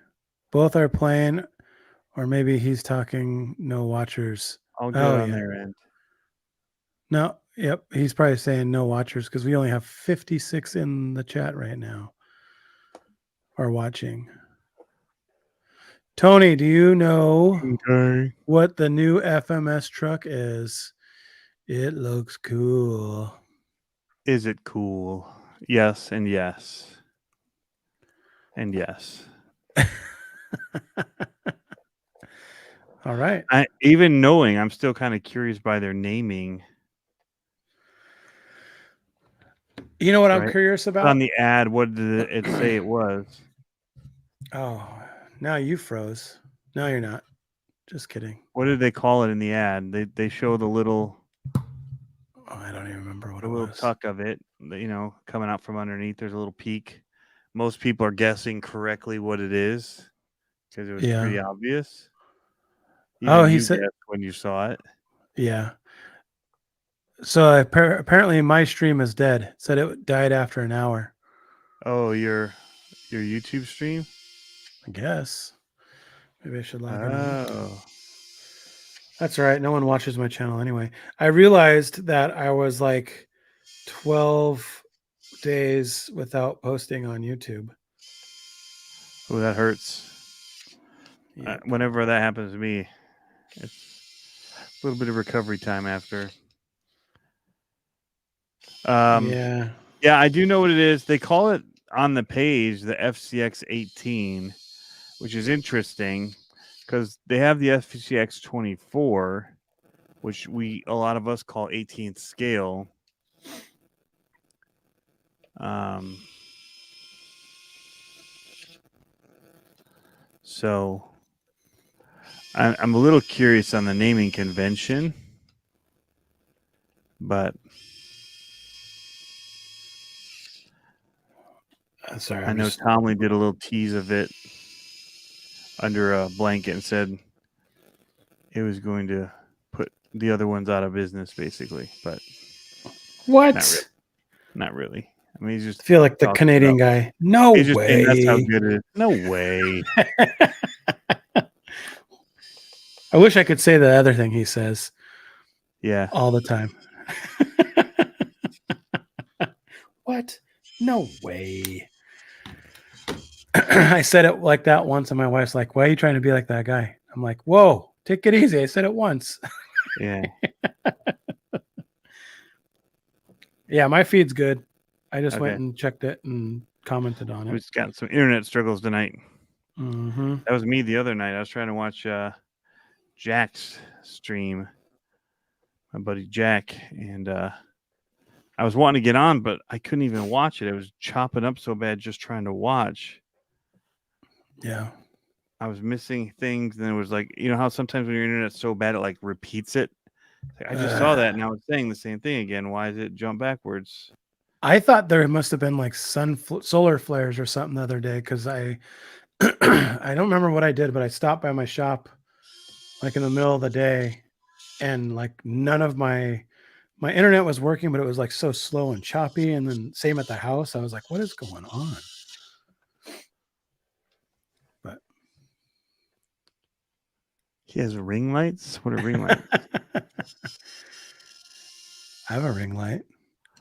C: Both are playing, or maybe he's talking no watchers.
B: I'll get on their end.
C: No, yep. He's probably saying no watchers because we only have 56 in the chat right now or watching. Tony, do you know what the new FMS truck is? It looks cool.
B: Is it cool? Yes, and yes. And yes.
C: All right.
B: Even knowing, I'm still kind of curious by their naming.
C: You know what I'm curious about?
B: On the ad, what did it say it was?
C: Oh, now you froze. No, you're not. Just kidding.
B: What did they call it in the ad? They show the little...
C: Oh, I don't even remember what it was.
B: A little tuck of it, coming out from underneath. There's a little peak. Most people are guessing correctly what it is because it was pretty obvious. Even
C: he said
B: when you saw it.
C: Yeah. So apparently my stream is dead. It said it died after an hour.
B: Oh, your YouTube stream?
C: I guess. Maybe I should log in.
B: Oh.
C: That's all right. No one watches my channel anyway. I realized that I was like 12 days without posting on YouTube.
B: Oh, that hurts. Yeah. Whenever that happens to me, it's a little bit of recovery time after. Yeah, I do know what it is. They call it on the page the FCX 18, which is interesting because they have the FCX 24, which a lot of us call 18th scale. So I'm a little curious on the naming convention, but
C: sorry,
B: I know Tomley did a little tease of it under a blanket and said it was going to put the other ones out of business, basically. But
C: what?
B: Not really. I mean, he's just
C: feel like the Canadian guy. No way.
B: That's how good it is. No way.
C: I wish I could say the other thing he says.
B: Yeah.
C: All the time. What? No way. I said it like that once, and my wife's like, "Why are you trying to be like that guy?" I'm like, "Whoa, take it easy." I said it once.
B: Yeah.
C: Yeah, my feed's good. I just went and checked it and commented on it.
B: We just got some internet struggles tonight.
C: Mm-hmm.
B: That was me the other night. I was trying to watch Jack's stream, my buddy Jack, and I was wanting to get on, but I couldn't even watch it. It was chopping up so bad just trying to watch.
C: Yeah.
B: I was missing things, and it was like, you know how sometimes when your internet's so bad it like repeats it. Like, I just saw that, and now it's saying the same thing again. Why does it jump backwards?
C: I thought there must have been like solar flares or something the other day because I I don't remember what I did, but I stopped by my shop like in the middle of the day, and like none of my internet was working, but it was like so slow and choppy. And then same at the house. I was like, what is going on? But
B: He has ring lights. What are ring lights?
C: I have a ring light.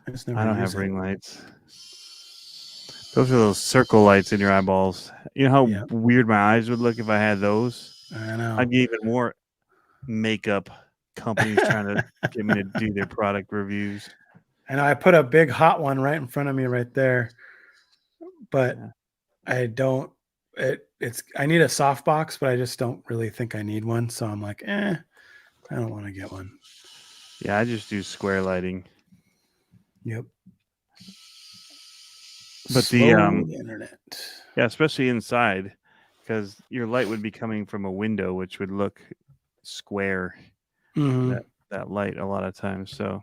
B: I don't have ring lights. Those are those circle lights in your eyeballs. You know how weird my eyes would look if I had those?
C: I know.
B: I'd get even more makeup companies trying to get me to do their product reviews.
C: And I put a big hot one right in front of me right there. But I don't I need a softbox, but I just don't really think I need one. So I'm like, I don't want to get one.
B: Yeah, I just do square lighting.
C: Yep.
B: But
C: the internet.
B: Yeah, especially inside, because your light would be coming from a window, which would look square.
C: Mm-hmm.
B: That light a lot of times. So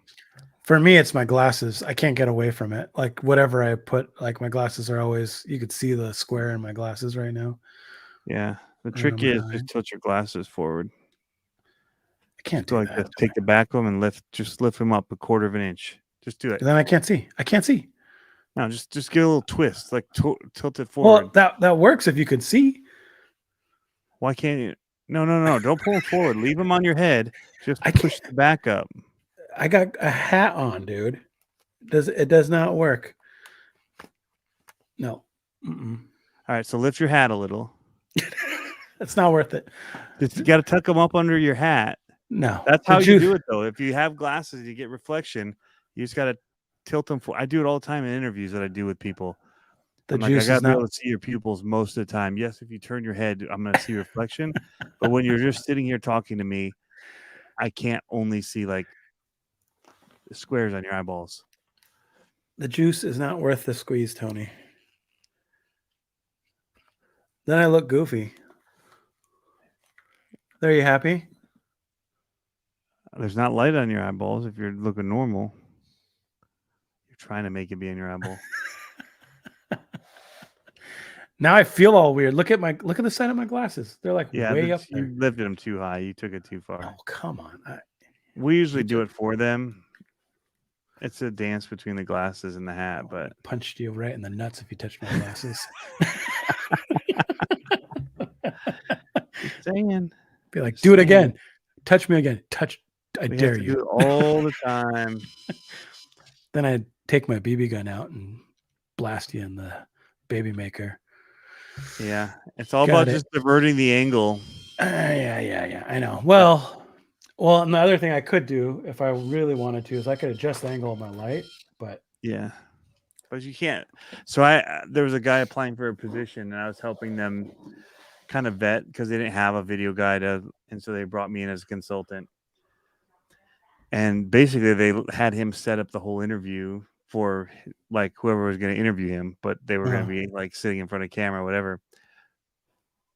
C: for me, it's my glasses. I can't get away from it. Like whatever I put, like my glasses are always, you could see the square in my glasses right now.
B: Yeah. The trick is just tilt your glasses forward.
C: I can't do that.
B: Take the back of them and lift them up 1/4 of an inch. Just do it.
C: Then I can't see.
B: No, just get a little twist, like tilt it forward.
C: Well, that works if you could see.
B: Why can't you? No. Don't pull them forward. Leave them on your head. Just push the back up.
C: I got a hat on, dude. It does not work. No.
B: All right, so lift your hat a little.
C: It's not worth it.
B: You got to tuck them up under your hat.
C: No.
B: That's how you do it, though. If you have glasses, you get reflection. You just got to tilt them forward. I do it all the time in interviews that I do with people. I got to be able to see your pupils most of the time. Yes, if you turn your head, I'm going to see reflection. But when you're just sitting here talking to me, I can't only see like the squares on your eyeballs.
C: The juice is not worth the squeeze, Tony. Then I look goofy. Are you happy?
B: There's not light on your eyeballs if you're looking normal. You're trying to make it be in your eyeball.
C: Now I feel all weird. Look at the side of my glasses. They're like way up there.
B: You lifted them too high. You took it too far.
C: Oh, come on.
B: We usually do it for them. It's a dance between the glasses and the hat, but
C: I punched you right in the nuts if you touched my glasses.
B: Saying.
C: Be like, do it again. Touch me again. I dare you.
B: Do it all the time.
C: Then I take my BB gun out and blast you in the baby maker.
B: Yeah, it's all about just diverting the angle.
C: Yeah. I know. Well, and the other thing I could do if I really wanted to is I could adjust the angle of my light, but
B: yeah, but you can't. So there was a guy applying for a position, and I was helping them kind of vet because they didn't have a video guy and so they brought me in as a consultant. And basically, they had him set up the whole interview for like whoever was going to interview him, but they were going to be like sitting in front of camera or whatever.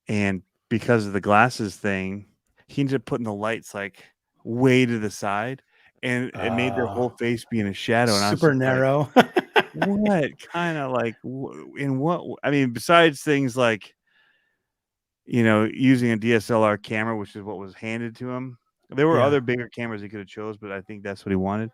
B: And because of the glasses thing, he ended up putting the lights like way to the side, and it made their whole face be in a shadow. And
C: super narrow.
B: Like, what kind of like in what? I mean, besides things like, using a DSLR camera, which is what was handed to him. There were other bigger cameras he could have chose, but I think that's what he wanted.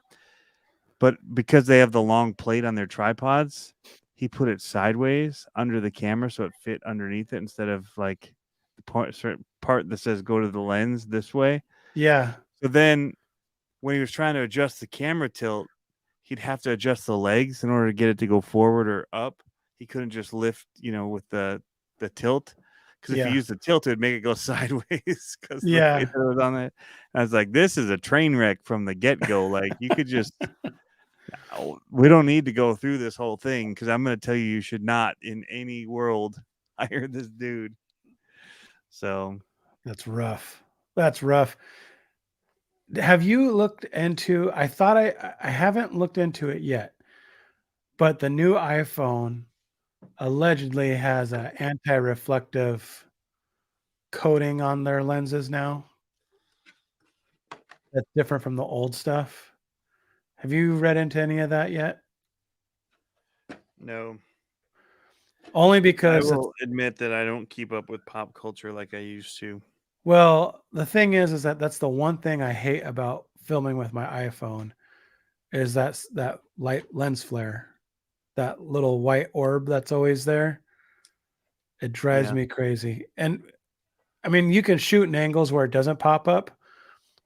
B: But because they have the long plate on their tripods, he put it sideways under the camera so it fit underneath it instead of like the certain part that says go to the lens this way.
C: Yeah.
B: So then when he was trying to adjust the camera tilt, he'd have to adjust the legs in order to get it to go forward or up. He couldn't just lift, with the tilt. Because if you use the tilt, it would make it go sideways. Because it was on it. I was like, this is a train wreck from the get-go. Like, you could just, we don't need to go through this whole thing because I'm going to tell you should not in any world hire this dude. So.
C: That's rough. Have you looked into, I thought I haven't looked into it yet, but the new iPhone allegedly has an anti-reflective coating on their lenses now. That's different from the old stuff. Have you read into any of that yet?
B: No.
C: Only
B: I
C: because
B: will admit that I don't keep up with pop culture like I used to.
C: well, the thing is that that's the one thing I hate about filming with my iPhone is that light lens flare, that little white orb that's always there. It drives
B: Yeah.
C: me crazy. And I mean, you can shoot in angles where it doesn't pop up,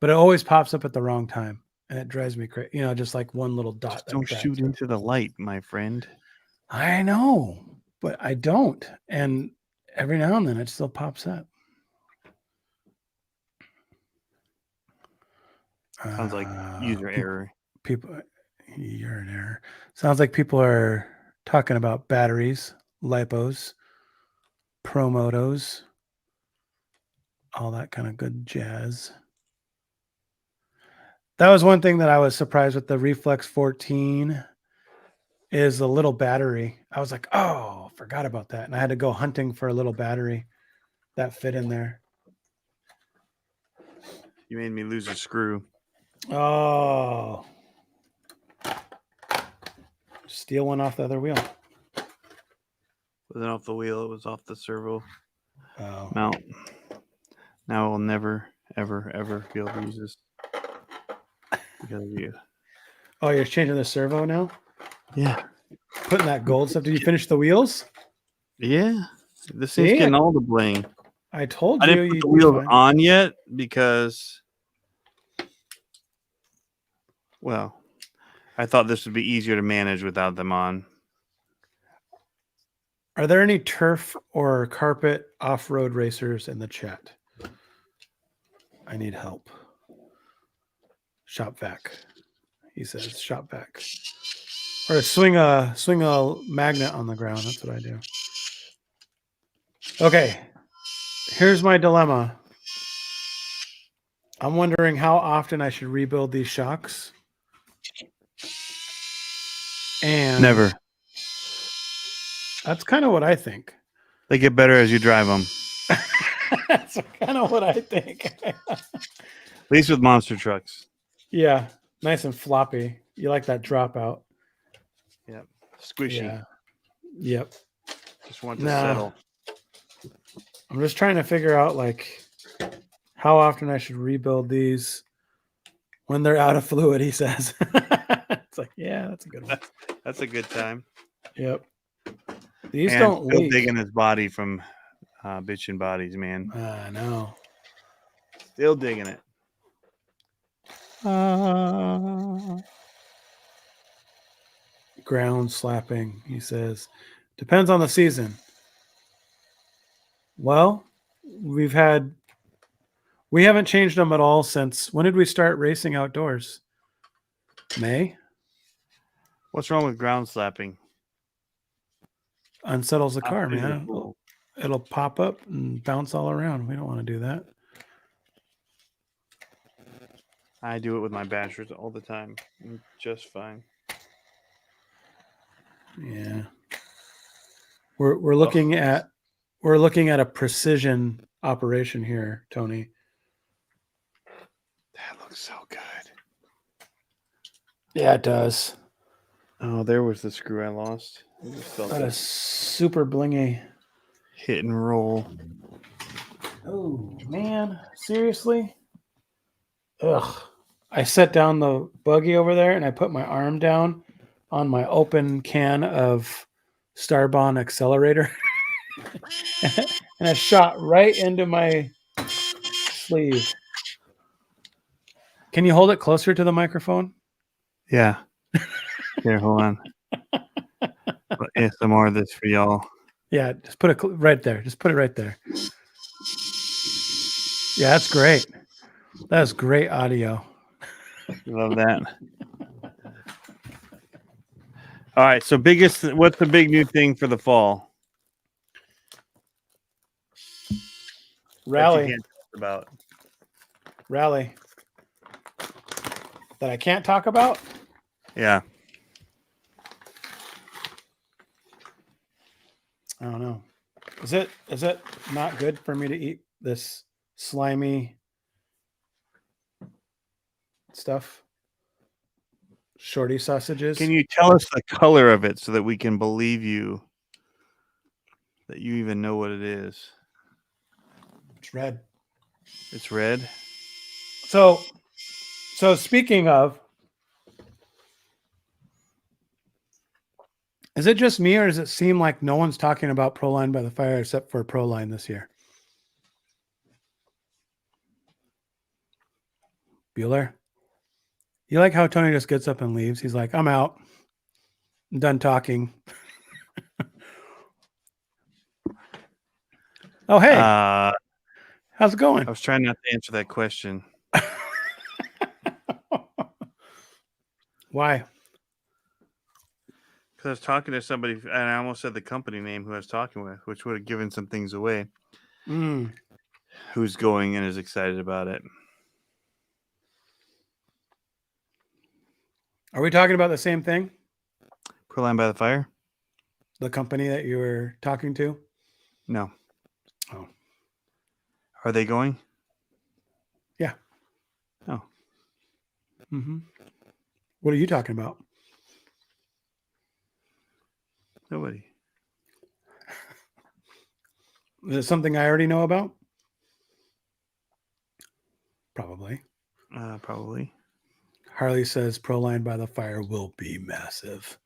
C: but it always pops up at the wrong time, and it drives me crazy. Just like one little dot
B: Just
C: that
B: don't
C: drags
B: shoot
C: up.
B: into the light, my friend.
C: I know, but I don't. And every now and then it still pops up.
B: Sounds like user error.
C: People, you're an error. Sounds like people are talking about batteries, lipos, promotos, all that kind of good jazz. That was one thing that I was surprised with the Reflex 14 is a little battery. I was like, oh, forgot about that. And I had to go hunting for a little battery that fit in there.
B: You made me lose a screw.
C: Oh. Steal one off the other wheel.
B: It wasn't off the wheel, it was off the servo
C: Oh.
B: mount. Now I will never, ever, ever be able to use this because of you.
C: Oh, you're changing the servo now?
B: Yeah.
C: Putting that gold stuff. Did you finish the wheels?
B: Yeah. This thing's
C: See?
B: getting all the bling.
C: I told
B: I
C: you.
B: didn't put
C: you'd
B: the
C: be
B: wheels
C: fine.
B: on yet because, well, I thought this would be easier to manage without them on.
C: Are there any turf or carpet off-road racers in the chat? I need help. Shop vac. He says shop vac. Or swing a magnet on the ground. That's what I do. Okay. Here's my dilemma. I'm wondering how often I should rebuild these shocks. And
B: Never.
C: that's kind of what I think.
B: They get better as you drive them.
C: That's kind of what I think.
B: At least with monster trucks.
C: Yeah. Nice and floppy. You like that dropout.
B: Yep. Squishy.
C: Yeah. Yep.
B: Just want to
C: No.
B: settle.
C: I'm just trying to figure out like how often I should rebuild these when they're out of fluid, he says. It's like, yeah, that's a good one.
B: That's a good time.
C: Yep. These
B: And
C: don't
B: still
C: leak.
B: digging his body from bitchin' bodies, man.
C: I know.
B: Still digging it.
C: Ground slapping, he says. Depends on the season. Well, we haven't changed them at all since when did we start racing outdoors? May?
B: What's wrong with ground slapping?
C: Unsettles the car, man.
B: Physical.
C: It'll pop up and bounce all around. We don't want to do that.
B: I do it with my bashers all the time. I'm just fine.
C: Yeah. We're looking at a precision operation here, Tony.
B: That looks so good.
C: Yeah, it does.
B: Oh, there was the screw I lost. I just felt
C: That
B: that
C: is super blingy.
B: hit and roll.
C: Oh man, seriously? Ugh. I set down the buggy over there and I put my arm down on my open can of Starbond accelerator. And I shot right into my sleeve. Can you hold it closer to the microphone?
B: Yeah. Here, hold on. ASMR this for y'all.
C: Yeah, just put it right there. Just put it right there. Yeah, that's great. That's great audio.
B: Love that. All right. So what's the big new thing for the fall?
C: Rally.
B: That you can't talk about.
C: Rally. That I can't talk about?
B: Yeah.
C: I don't know. Is it not good for me to eat this slimy stuff? Shorty sausages.
B: Can you tell us the color of it so that we can believe you that you even know what it is?
C: It's red.
B: It's red.
C: So speaking of, is it just me or does it seem like no one's talking about Proline by the Fire except for Proline this year? Bueller? You like how Tony just gets up and leaves? He's like, I'm out. I'm done talking. Oh, hey. How's it going?
B: I was trying not to answer that question.
C: Why?
B: Because I was talking to somebody, and I almost said the company name who I was talking with, which would have given some things away. Who's going and is excited about it.
C: Are we talking about the same thing?
B: Proline by the Fire?
C: The company that you were talking to?
B: No.
C: Oh.
B: Are they going?
C: Yeah.
B: Oh.
C: Mm-hmm. What are you talking about?
B: Nobody.
C: Is it something I already know about? Probably.
B: Probably.
C: Harley says Proline by the Fire will be massive.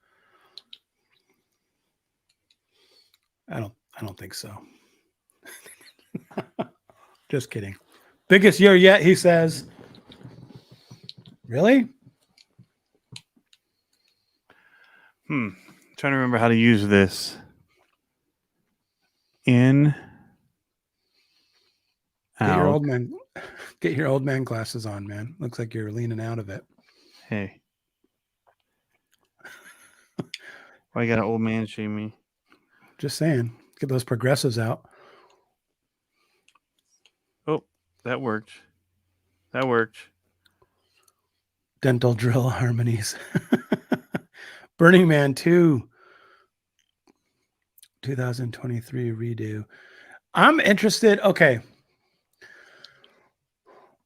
C: I don't think so. Just kidding. Biggest year yet, he says. Really?
B: Trying to remember how to use this. In.
C: Get your old man glasses on, man. Looks like you're leaning out of it.
B: Hey. Why you got an old man shame me?
C: Just saying. Get those progressives out.
B: Oh, that worked. That worked.
C: Dental drill harmonies. Burning Man 2. 2023 redo. I'm interested. Okay.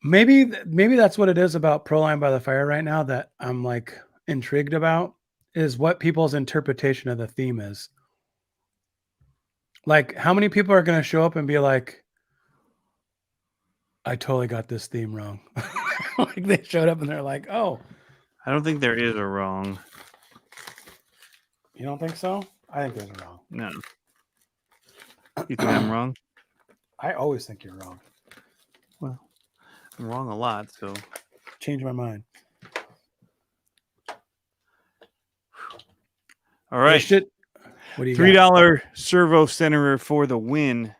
C: Maybe that's what it is about Proline by the Fire right now that I'm like intrigued about is what people's interpretation of the theme is. Like, how many people are going to show up and be like, I totally got this theme wrong. Like they showed up and they're like, oh.
B: I don't think there is a wrong.
C: You don't think so? I think there's a wrong.
B: No. You think I'm wrong?
C: I always think you're wrong.
B: Well, I'm wrong a lot, so.
C: Change my mind.
B: All right.
C: What do you
B: $3
C: got?
B: servo centerer for the win.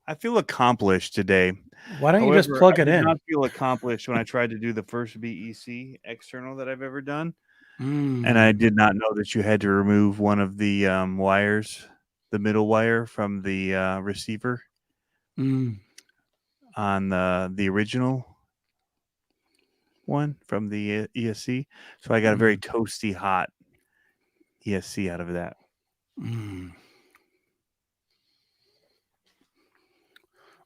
B: I feel accomplished today.
C: Why don't you just plug it in?
B: I did not feel accomplished when I tried to do the first BEC external that I've ever done. And I did not know that you had to remove one of the wires, the middle wire from the receiver on the original one from the ESC. So I got a very toasty hot ESC out of that.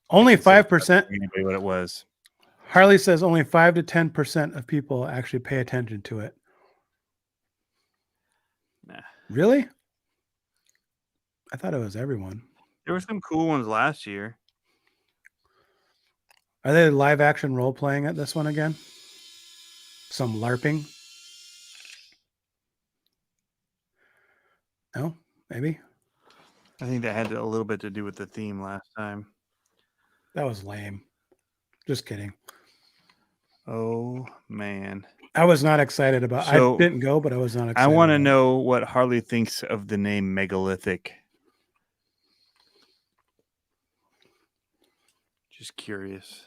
C: Only 5%.
B: Anyway, what it was.
C: Harley says only 5 to 10% of people actually pay attention to it.
B: Nah.
C: Really? I thought it was everyone.
B: There were some cool ones last year.
C: Are they live action role playing at this one again? Some LARPing? No, maybe.
B: I think that had a little bit to do with the theme last time.
C: That was lame. Just kidding.
B: Oh, man.
C: I was not excited about it. I didn't go, but I was not excited.
B: I want to know what Harley thinks of the name Megalithic. Just curious.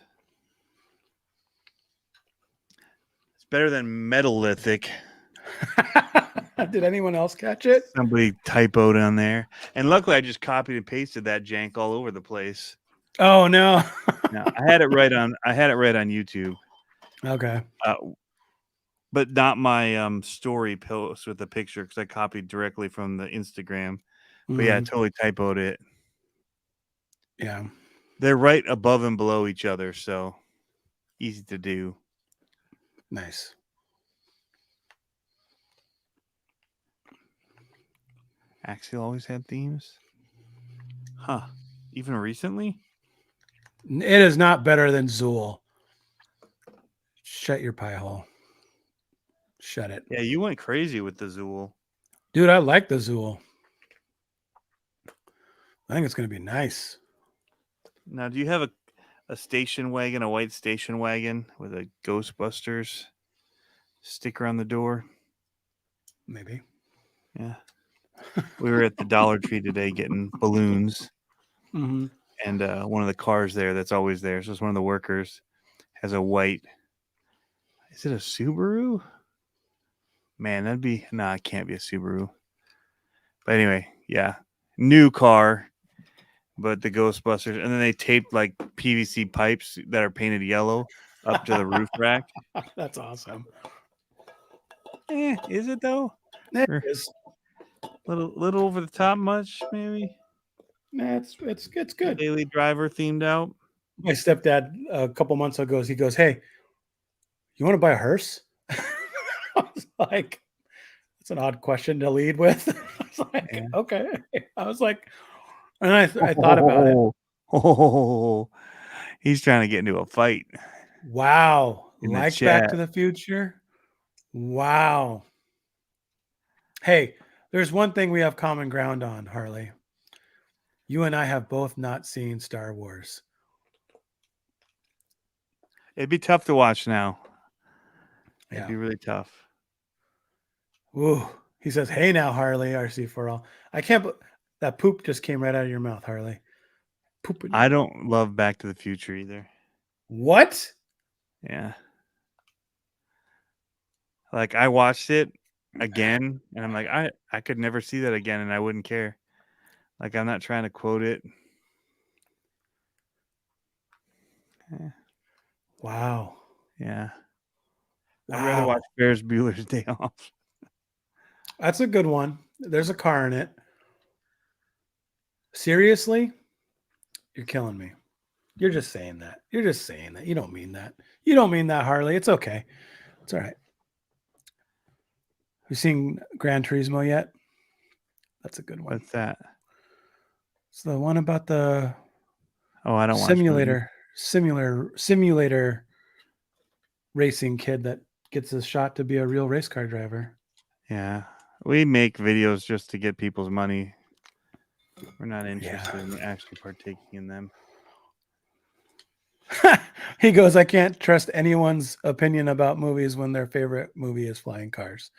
B: It's better than Metalithic.
C: Did anyone else catch it?
B: Somebody typoed on there. And luckily I just copied and pasted that jank all over the place.
C: Oh no.
B: No, I had it right on YouTube.
C: Okay.
B: but not my story post with the picture because I copied directly from the Instagram. But yeah, I totally typoed it.
C: Yeah.
B: They're right above and below each other, so easy to do.
C: Nice.
B: Axial always had themes? Huh. Even recently?
C: It is not better than Zool. Shut your pie hole. Shut it.
B: Yeah, you went crazy with the Zool.
C: Dude, I like the Zool. I think it's going to be nice.
B: Now, do you have a station wagon, a white station wagon with a Ghostbusters sticker on the door?
C: Maybe.
B: Yeah. We were at the Dollar Tree today getting balloons.
C: Mm-hmm.
B: And one of the cars there that's always there, so it's one of the workers, has a white. Is it a Subaru? Man, that'd be it can't be a Subaru. But anyway, yeah, new car, but the Ghostbusters, and then they taped like PVC pipes that are painted yellow up to the roof rack.
C: That's awesome.
B: Is it though?
C: It
B: Or
C: is.
B: Little over the top much, maybe.
C: Nah, it's good.
B: Daily Driver themed out.
C: My stepdad a couple months ago, he goes, "Hey, you want to buy a hearse?" I was like, "That's an odd question to lead with." I was like,
B: Yeah.
C: "Okay." I was like, and I thought about it.
B: Oh, he's trying to get into a fight.
C: Wow,
B: In the
C: like Back
B: chat.
C: to the Future. Wow. Hey, there's one thing we have common ground on, Harley. You and I have both not seen Star Wars.
B: It'd be tough to watch now. It'd
C: Yeah.
B: be really tough.
C: Ooh. He says, "Hey now, Harley, RC4L." I can't. That poop just came right out of your mouth, Harley. Poop.
B: I don't love Back to the Future either.
C: What?
B: Yeah. Like I watched it again, and I'm like, I could never see that again, and I wouldn't care. Like I'm not trying to quote it.
C: Wow.
B: Yeah.
C: Wow.
B: I'd rather watch Ferris Bueller's Day Off.
C: That's a good one. There's a car in it. Seriously? You're killing me. You're just saying that. You're just saying that. You don't mean that. You don't mean that, Harley. It's okay. It's all right. You seen Gran Turismo yet? That's a good one.
B: What's that?
C: It's the one about the
B: I don't watch movies.
C: simulator racing kid that gets a shot to be a real race car driver.
B: Yeah. We make videos just to get people's money. We're not interested in actually partaking in them.
C: He goes, "I can't trust anyone's opinion about movies when their favorite movie is flying cars."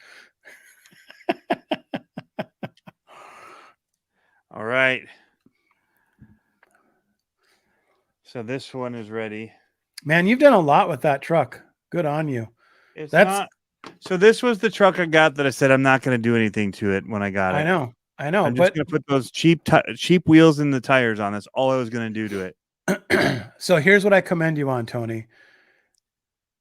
B: All right. So this one is ready.
C: Man, you've done a lot with that truck. Good on you.
B: It's not. So this was the truck I got that I said I'm not going to do anything to it when I got it.
C: I know.
B: I'm just going to put those cheap wheels in the tires on. That's all I was going to do to it.
C: So here's what I commend you on, Tony.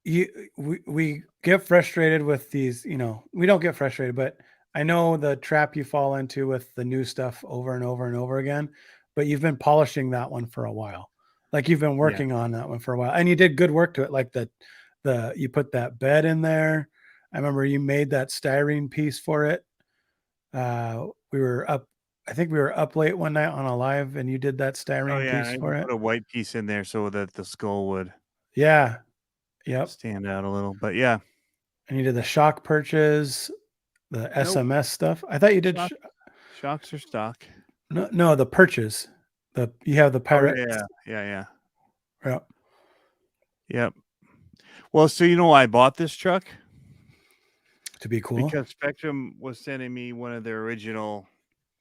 C: We get frustrated with these, we don't get frustrated, but I know the trap you fall into with the new stuff over and over and over again, but you've been polishing that one for a while. Like you've been working on that one for a while, and you did good work to it. Like you put that bed in there. I remember you made that styrene piece for it. I think we were up late one night on a live, and you did that styrene piece for it.
B: Put a white piece in there so that the skull would stand out a little. But yeah.
C: And you did the shock perches, the SMS stuff. I thought you did
B: shocks are stock.
C: No, the perches. You have the pirate.
B: Yeah.
C: Yep.
B: Well, so you know why I bought this truck?
C: To be cool.
B: Because Spectrum was sending me one of their original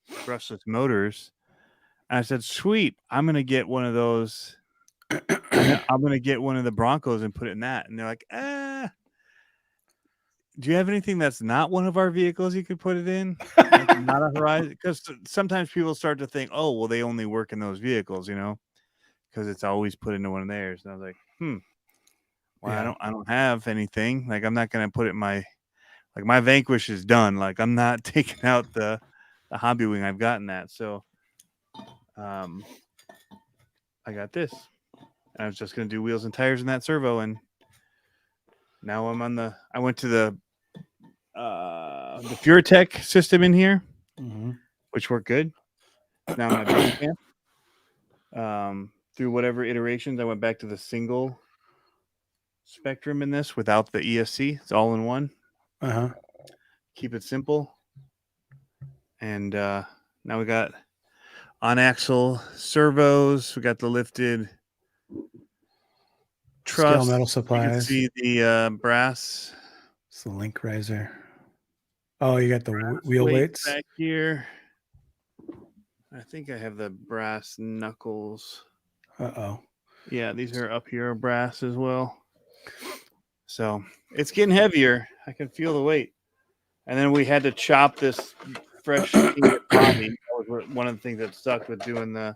B: brushless motors. And I said, sweet, I'm going to get one of those. I'm going to get one of the Broncos and put it in that. And they're like, do you have anything that's not one of our vehicles you could put it in? Like not a Horizon? Because sometimes people start to think, oh, well, they only work in those vehicles, because it's always put into one of theirs. And I was like,
C: Yeah.
B: I don't have anything. Like, I'm not gonna put it in my my Vanquish is done. Like, I'm not taking out the Hobby Wing. I've gotten that. So I got this. I was just gonna do wheels and tires in that servo, and now I went to the FureTech system in here, which worked good. Now my base camp. Through whatever iterations, I went back to the single spectrum in this without the ESC. It's all in one. Keep it simple. And now we got on axle servos. We got the lifted truss.
C: Scale Metal
B: You can
C: Supplies.
B: see the brass.
C: It's the link riser. Oh, you got the wheel
B: weights
C: weights
B: back here. I think I have the brass knuckles. Yeah, these are up here, brass as well. So it's getting heavier. I can feel the weight. And then we had to chop this fresh body. That was one of the things that sucked with doing the.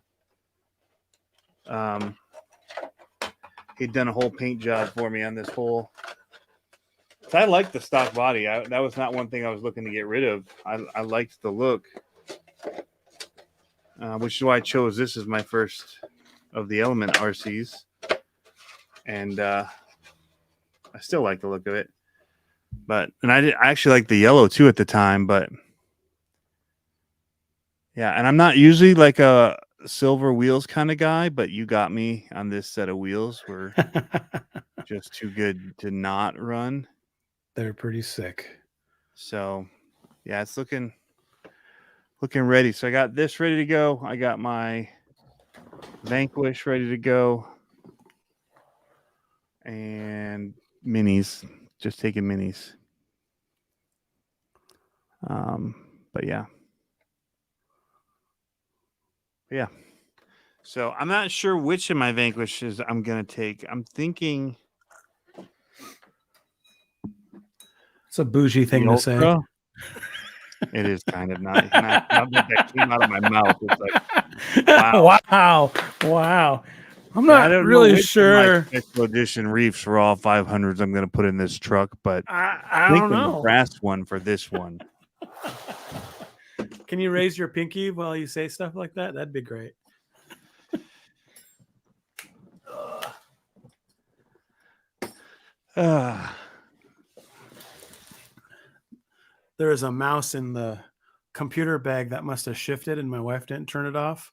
B: He'd done a whole paint job for me on this whole. So I liked the stock body. That was not one thing I was looking to get rid of. I liked the look, which is why I chose this as my first of the Element RCs. And I still like the look of it. I actually like the yellow too at the time, but yeah, and I'm not usually like a silver wheels kind of guy, but you got me on this set of wheels. Were just too good to not run.
C: They're pretty sick.
B: So yeah, it's looking ready. So I got this ready to go. I got my Vanquish ready to go. And minis. Just taking minis. But yeah. So I'm not sure which of my Vanquishes I'm gonna take. I'm thinking
C: it's a bougie thing to say.
B: It is kind of not that came out of my mouth. It's like
C: wow. I'm not really sure.
B: Special edition Reefs Raw 500s I'm going to put in this truck, but
C: I don't know.
B: The brass one for this one.
C: Can you raise your pinky while you say stuff like that? That'd be great. There is a mouse in the computer bag that must have shifted and my wife didn't turn it off.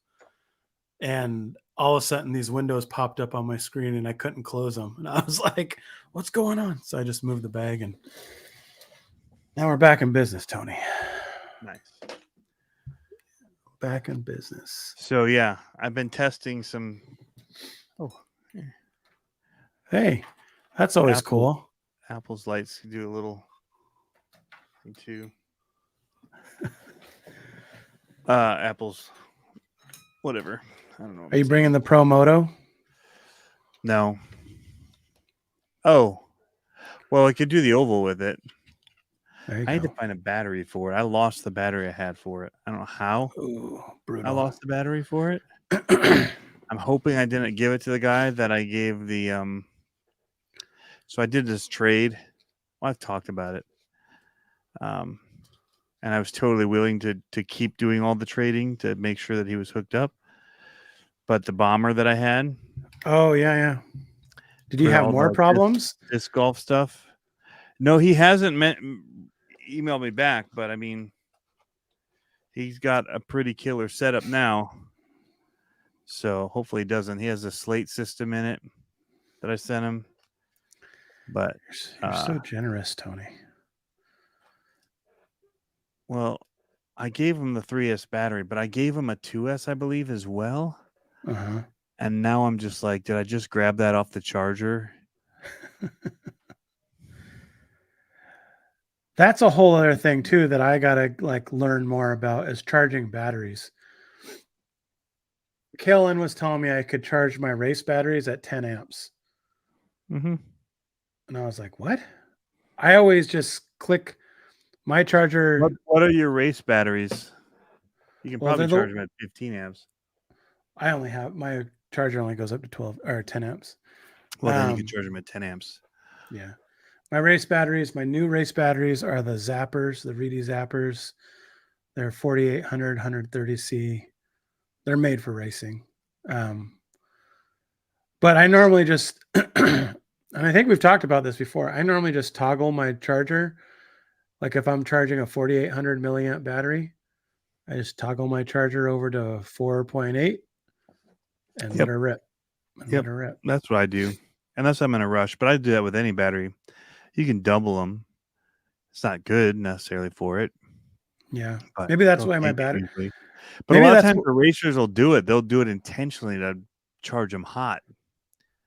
C: And all of a sudden these windows popped up on my screen and I couldn't close them. And I was like, what's going on? So I just moved the bag and now we're back in business, Tony.
B: Nice.
C: Back in business.
B: So yeah, I've been testing some. Oh,
C: hey, that's always cool.
B: Apple's lights do a little thing too. Apple's whatever. I don't know.
C: Are you bringing the Pro Moto?
B: No. Oh, well, I could do the oval with it. I had to find a battery for it. I lost the battery I had for it. I don't know how.
C: Ooh, brutal.
B: I lost the battery for it. I'm hoping I didn't give it to the guy that I gave the so I did this trade. Well, I've talked about it. And I was totally willing to keep doing all the trading to make sure that he was hooked up. But the bomber that I had.
C: Oh, yeah. Did you have more problems?
B: Disc golf stuff. No, he hasn't emailed me back, but I mean, he's got a pretty killer setup now. So hopefully he doesn't. He has a slate system in it that I sent him. But
C: you're so generous, Tony.
B: Well, I gave him the 3S battery, but I gave him a 2S, I believe, as well. And now I'm just like, did I just grab that off the charger?
C: That's a whole other thing too that I gotta learn more about is charging batteries. Kellen was telling me I could charge my race batteries at 10 amps. And I was like, what? I always just click my charger.
B: What are your race batteries? You can probably charge them at 15 amps.
C: I only have my charger only goes up to 12 or 10 amps.
B: Well, then you can charge them at 10 amps.
C: Yeah. My race batteries, my new race batteries are the Zappers, the Reedy Zappers. They're 4800, 130C. They're made for racing. But I normally just, and I think we've talked about this before. I normally just toggle my charger. Like if I'm charging a 4800 milliamp battery, I just toggle my charger over to 4.8 and let her rip.
B: Let her rip. That's what I do. Unless I'm in a rush, but I do that with any battery. You can double them. It's not good necessarily for it.
C: Yeah. Maybe that's why my battery.
B: Usually. But maybe a lot of times the racers will do it. They'll do it intentionally to charge them hot.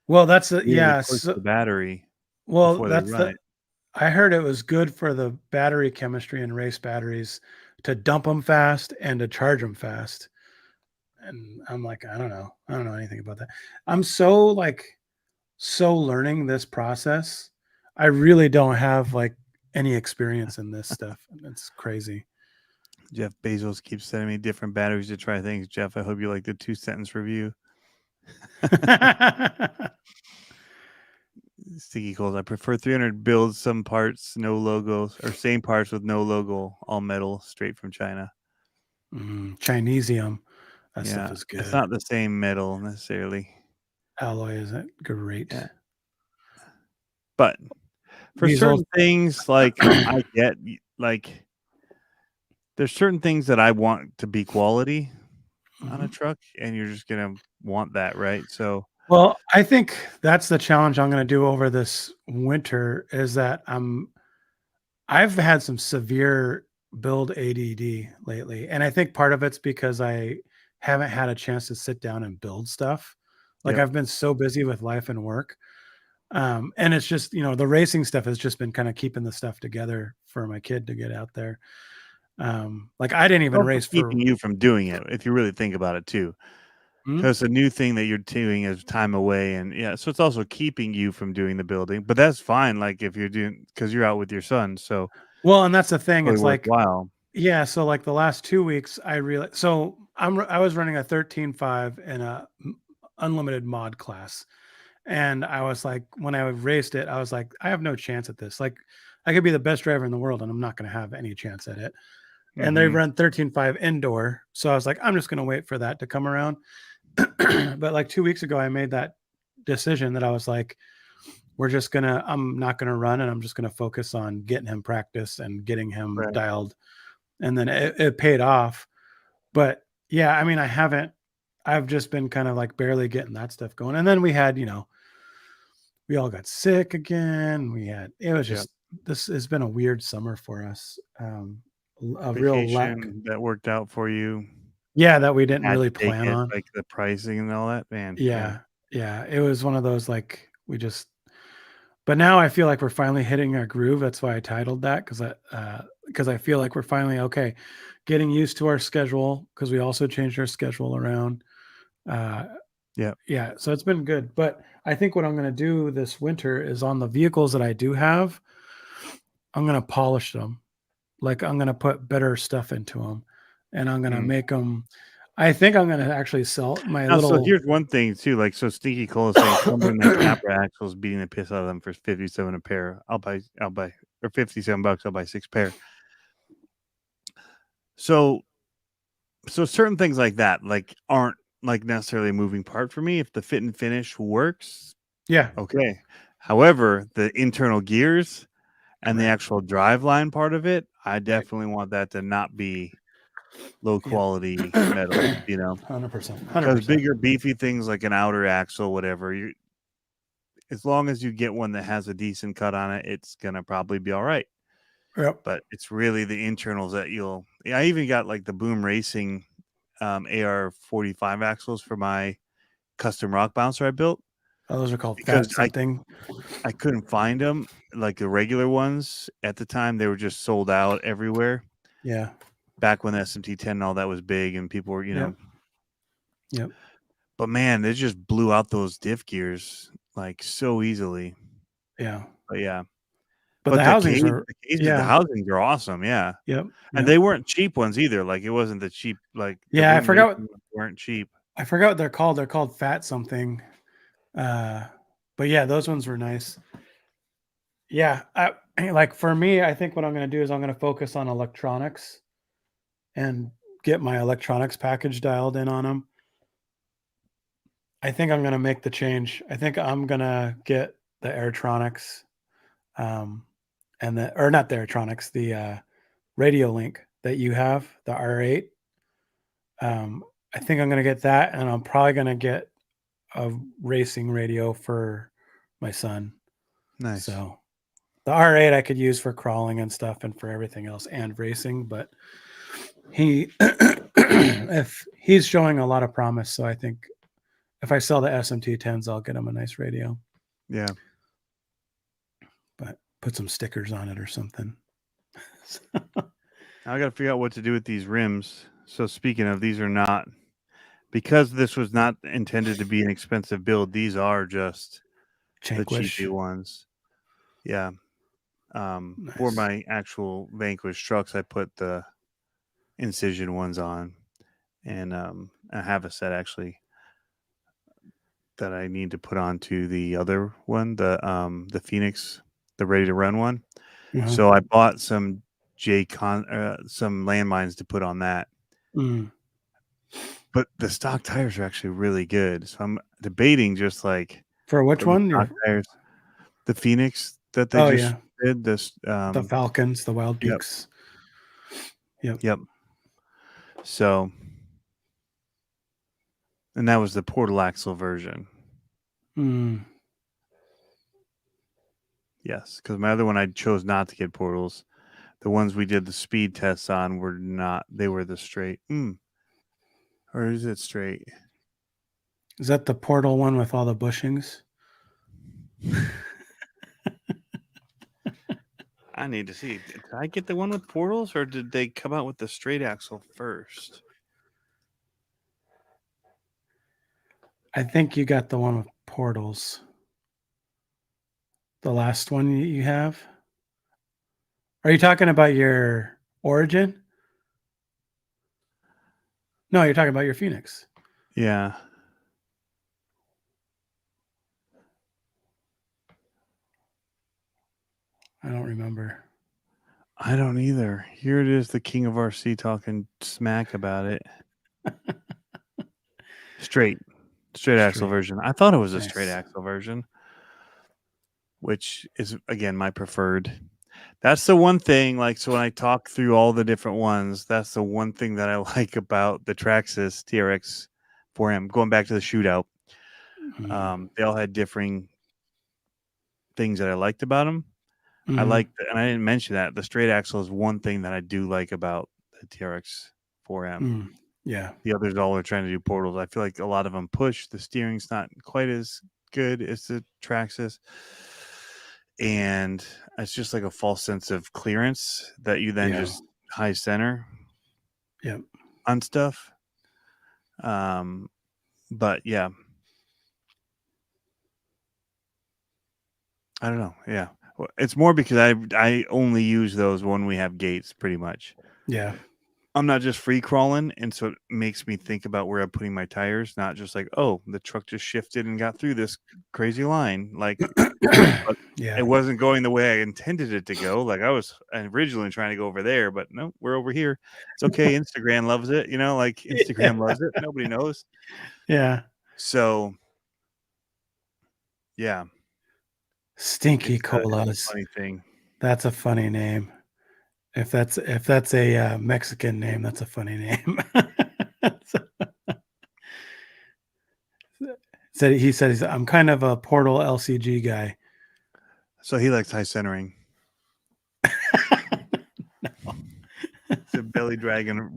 C: Well, that's the
B: battery.
C: Well, that's I heard it was good for the battery chemistry in race batteries to dump them fast and to charge them fast. And I'm like, I don't know anything about that. I'm so learning this process. I really don't have like any experience in this stuff. It's crazy.
B: Jeff Bezos keeps sending me different batteries to try things. Jeff, I hope you like the 2-sentence review. Sticky Coals. I prefer 300 builds, some parts, no logos, or same parts with no logo, all metal, straight from China.
C: Chinesium. That stuff is good.
B: It's not the same metal necessarily.
C: Alloy isn't great.
B: Yeah. But for certain things, like I get, like there's certain things that I want to be quality on a truck, and you're just gonna want that, right? So.
C: Well, I think that's the challenge I'm going to do over this winter is that I've had some severe build ADD lately. And I think part of it's because I haven't had a chance to sit down and build stuff. Like I've been so busy with life and work. And it's just, the racing stuff has just been kind of keeping the stuff together for my kid to get out there. Like I didn't even race
B: keeping you from doing it, if you really think about it too. Because a new thing that you're doing is time away, and so it's also keeping you from doing the building. But that's fine, like if you're doing because you're out with your son. So
C: and that's the thing. It's like
B: wow,
C: yeah. So like the last 2 weeks, I realized. So I was running a 13.5 in a unlimited mod class, and I was like, when I raced it, I was like, I have no chance at this. Like I could be the best driver in the world, and I'm not going to have any chance at it. And they run 13.5 indoor, so I was like, I'm just going to wait for that to come around. But like 2 weeks ago, I made that decision that I was like, I'm not going to run, and I'm just going to focus on getting him practice and getting him dialed. And then it paid off. But yeah, I mean, I've just been kind of like barely getting that stuff going. And then we had, we all got sick again. This has been a weird summer for us. A real lack
B: that worked out for you.
C: Yeah, that we didn't really plan on,
B: like the pricing and all that, man.
C: Yeah. It was one of those but now I feel like we're finally hitting our groove. That's why I titled that because I feel like we're finally getting used to our schedule because we also changed our schedule around. So it's been good. But I think what I'm going to do this winter is on the vehicles that I do have, I'm going to polish them. Like I'm going to put better stuff into them. And I'm going to make them. I think I'm going to actually sell my little.
B: So here's one thing too. Like, so Stinky Cole is saying, something like Capra axles beating the piss out of them for $57 a pair. I'll buy, or $57. I'll buy 6 pair. So certain things like that, like aren't like necessarily a moving part for me. If the fit and finish works, okay. However, the internal gears and the actual driveline part of it, I definitely want that to not be low quality metal,
C: 100%.
B: Because bigger, beefy things like an outer axle, whatever, as long as you get one that has a decent cut on it, it's gonna probably be all right.
C: Yep.
B: But it's really the internals that I even got like the Boom Racing AR45 axles for my custom rock bouncer I built.
C: Oh, those are called fat something.
B: I couldn't find them, like the regular ones at the time. They were just sold out everywhere.
C: Yeah.
B: Back when the SMT10 and all that was big and people were,
C: Yep.
B: But man, they just blew out those diff gears like so easily.
C: Yeah.
B: But yeah.
C: But the housings
B: the housings are awesome. Yeah.
C: Yep.
B: And they weren't cheap ones either. Like it wasn't the cheap, like
C: I forgot
B: weren't cheap.
C: I forgot what they're called. They're called fat something. But yeah, those ones were nice. Yeah, like for me, I think what I'm going to do is I'm going to focus on electronics and get my electronics package dialed in on them. I think I'm going to make the change. I think I'm going to get the Airtronics, and or not the Airtronics, the Radio Link that you have, the R8. I think I'm going to get that, and I'm probably going to get a racing radio for my son.
B: Nice.
C: So the R8 I could use for crawling and stuff and for everything else and racing, but if he's showing a lot of promise, so I think if I sell the SMT10s, I'll get him a nice radio.
B: Yeah.
C: But put some stickers on it or something.
B: I got to figure out what to do with these rims. So speaking of, these are not, because this was not intended to be an expensive build. These are just the cheapy ones. Yeah.
C: Nice.
B: For my actual Vanquish trucks, I put the Incision ones on, and I have a set actually that I need to put onto the other one, the Phoenix, the Ready to Run one.
C: Uh-huh.
B: So I bought some some landmines to put on that. But the stock tires are actually really good. So I'm debating just like
C: for which one?
B: Tires, the Phoenix that they did this.
C: The Falcons, the Wild Peaks.
B: Yep. So, and that was the portal axle version. Yes, because my other one I chose not to get portals. The ones we did the speed tests on were not. They were the straight. Or is it straight?
C: Is that the portal one with all the bushings?
B: I need to see. Did I get the one with portals, or did they come out with the straight axle first?
C: I think you got the one with portals. The last one you have? Are you talking about your Origin? No, you're talking about your Phoenix.
B: Yeah.
C: I don't remember.
B: I don't either. Here it is, the King of RC talking smack about it. Straight axle version. I thought it was a straight axle version, which is, again, my preferred. That's the one thing, like, so when I talk through all the different ones, that's the one thing that I like about the Traxxas TRX 4M. Going back to the shootout, they all had differing things that I liked about them. I like, and I didn't mention that the straight axle is one thing that I do like about the TRX 4M.
C: Yeah.
B: The others all are trying to do portals. I feel like a lot of them push. The steering's not quite as good as the Traxxas. And it's just like a false sense of clearance that you then just high center on stuff. But yeah. I don't know. Yeah. It's more because I only use those when we have gates, pretty much.
C: Yeah.
B: I'm not just free crawling, and so it makes me think about where I'm putting my tires, not just like, oh, the truck just shifted and got through this crazy line. Like, it wasn't going the way I intended it to go. Like, I was originally trying to go over there, but no, we're over here. It's okay. Instagram loves it. You know, like Instagram loves it. Nobody knows.
C: Yeah.
B: So, yeah.
C: Stinky Colas.
B: Funny thing.
C: That's a funny name. If that's a Mexican name, that's a funny name. He said I'm kind of a Portal LCG guy.
B: So he likes high centering.
C: No.
B: It's a belly dragger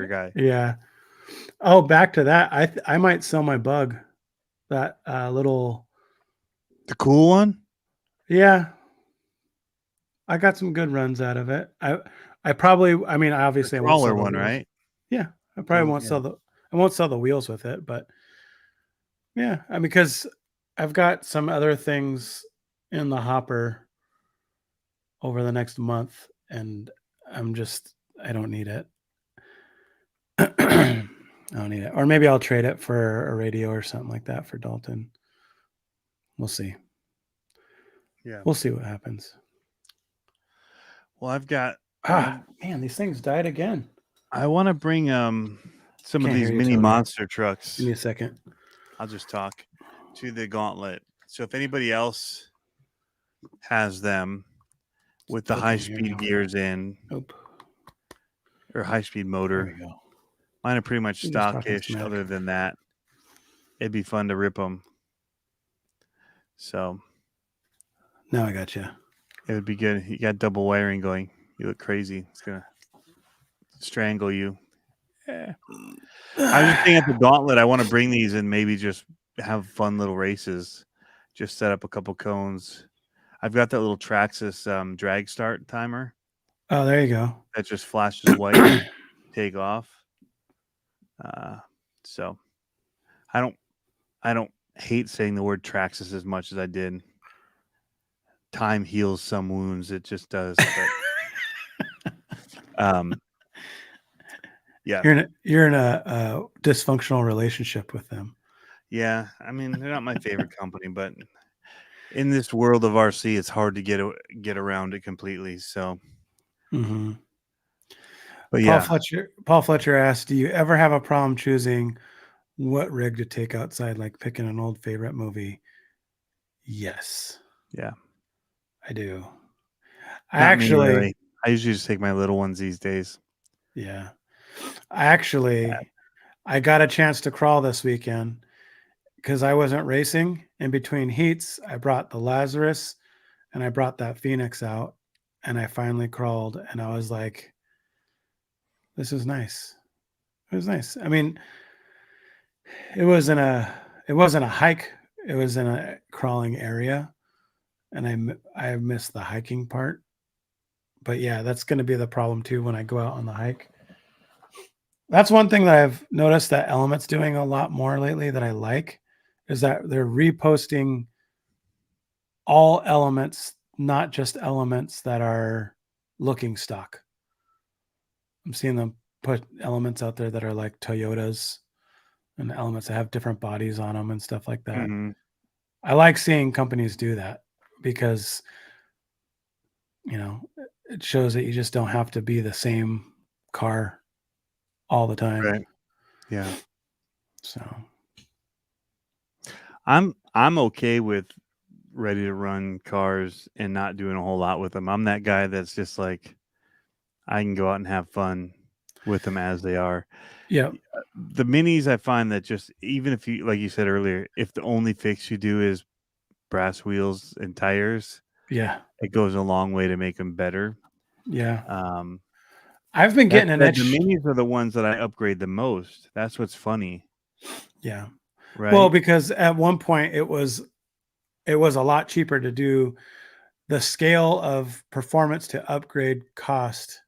B: guy.
C: Yeah. Oh, back to that. I might sell my Bug, that little.
B: The cool one.
C: Yeah. I got some good runs out of it. I obviously
B: the crawler one, right?
C: Yeah. I probably won't sell the wheels with it, but yeah, because I've got some other things in the hopper over the next month, and I don't need it. I don't need it. Or maybe I'll trade it for a radio or something like that for Dalton. We'll see.
B: Yeah.
C: We'll see what happens.
B: Well, I've got.
C: Man, these things died again.
B: I want to bring some of
C: Can't
B: these
C: hear you,
B: mini
C: Tony.
B: monster trucks.
C: Give me a second.
B: I'll just talk to the Gauntlet. So if anybody else has them with the
C: Okay,
B: high-speed
C: here we go.
B: gears in
C: Nope.
B: or high-speed
C: There
B: motor,
C: we go.
B: mine are pretty much
C: You're just talking
B: stockish.
C: smack.
B: Other than that, it'd be fun to rip them. So
C: Now I got you.
B: it would be good. You got double wiring going. You look crazy. It's gonna strangle you. Yeah. I was just thinking at the Gauntlet, I want to bring these and maybe just have fun little races. Just set up a couple cones. I've got that little Traxxas drag start timer
C: Oh, there you go.
B: that just flashes white, take off. So I don't hate saying the word Traxxas as much as I did. Time heals some wounds. It just does. But, yeah.
C: You're in a dysfunctional relationship with them.
B: Yeah. I mean, they're not my favorite company, but in this world of RC, it's hard to get around it completely. So,
C: Mm-hmm.
B: but yeah,
C: Paul Fletcher asked, "Do you ever have a problem choosing what rig to take outside, like picking an old favorite movie?" Yes.
B: Yeah.
C: I do.
B: Not me, really. I usually just take my little ones these days.
C: Yeah. I got a chance to crawl this weekend because I wasn't racing. In between heats, I brought the Lazarus and I brought that Phoenix out, and I finally crawled, and I was like, this is nice. It was nice. I mean, it wasn't a hike. It was in a crawling area, and I missed the hiking part. But yeah, that's going to be the problem too when I go out on the hike. That's one thing that I've noticed that Element's doing a lot more lately that I like, is that they're reposting all elements, not just elements that are looking stock. I'm seeing them put elements out there that are like Toyotas and elements that have different bodies on them and stuff like that.
B: Mm-hmm.
C: I like seeing companies do that because, it shows that you just don't have to be the same car all the time.
B: Right. Yeah.
C: So
B: I'm okay with ready to run cars and not doing a whole lot with them. I'm that guy that's just like, I can go out and have fun with them as they are.
C: yeah.
B: The minis, I find that just, even if you, like you said earlier, if the only fix you do is brass wheels and tires,
C: Yeah.
B: it goes a long way to make them better.
C: Yeah.
B: Um,
C: I've been getting an edge.
B: The minis are the ones that I upgrade the most. That's what's funny.
C: Yeah.
B: Right.
C: Well, because at one point it was a lot cheaper to do. The scale of performance to upgrade cost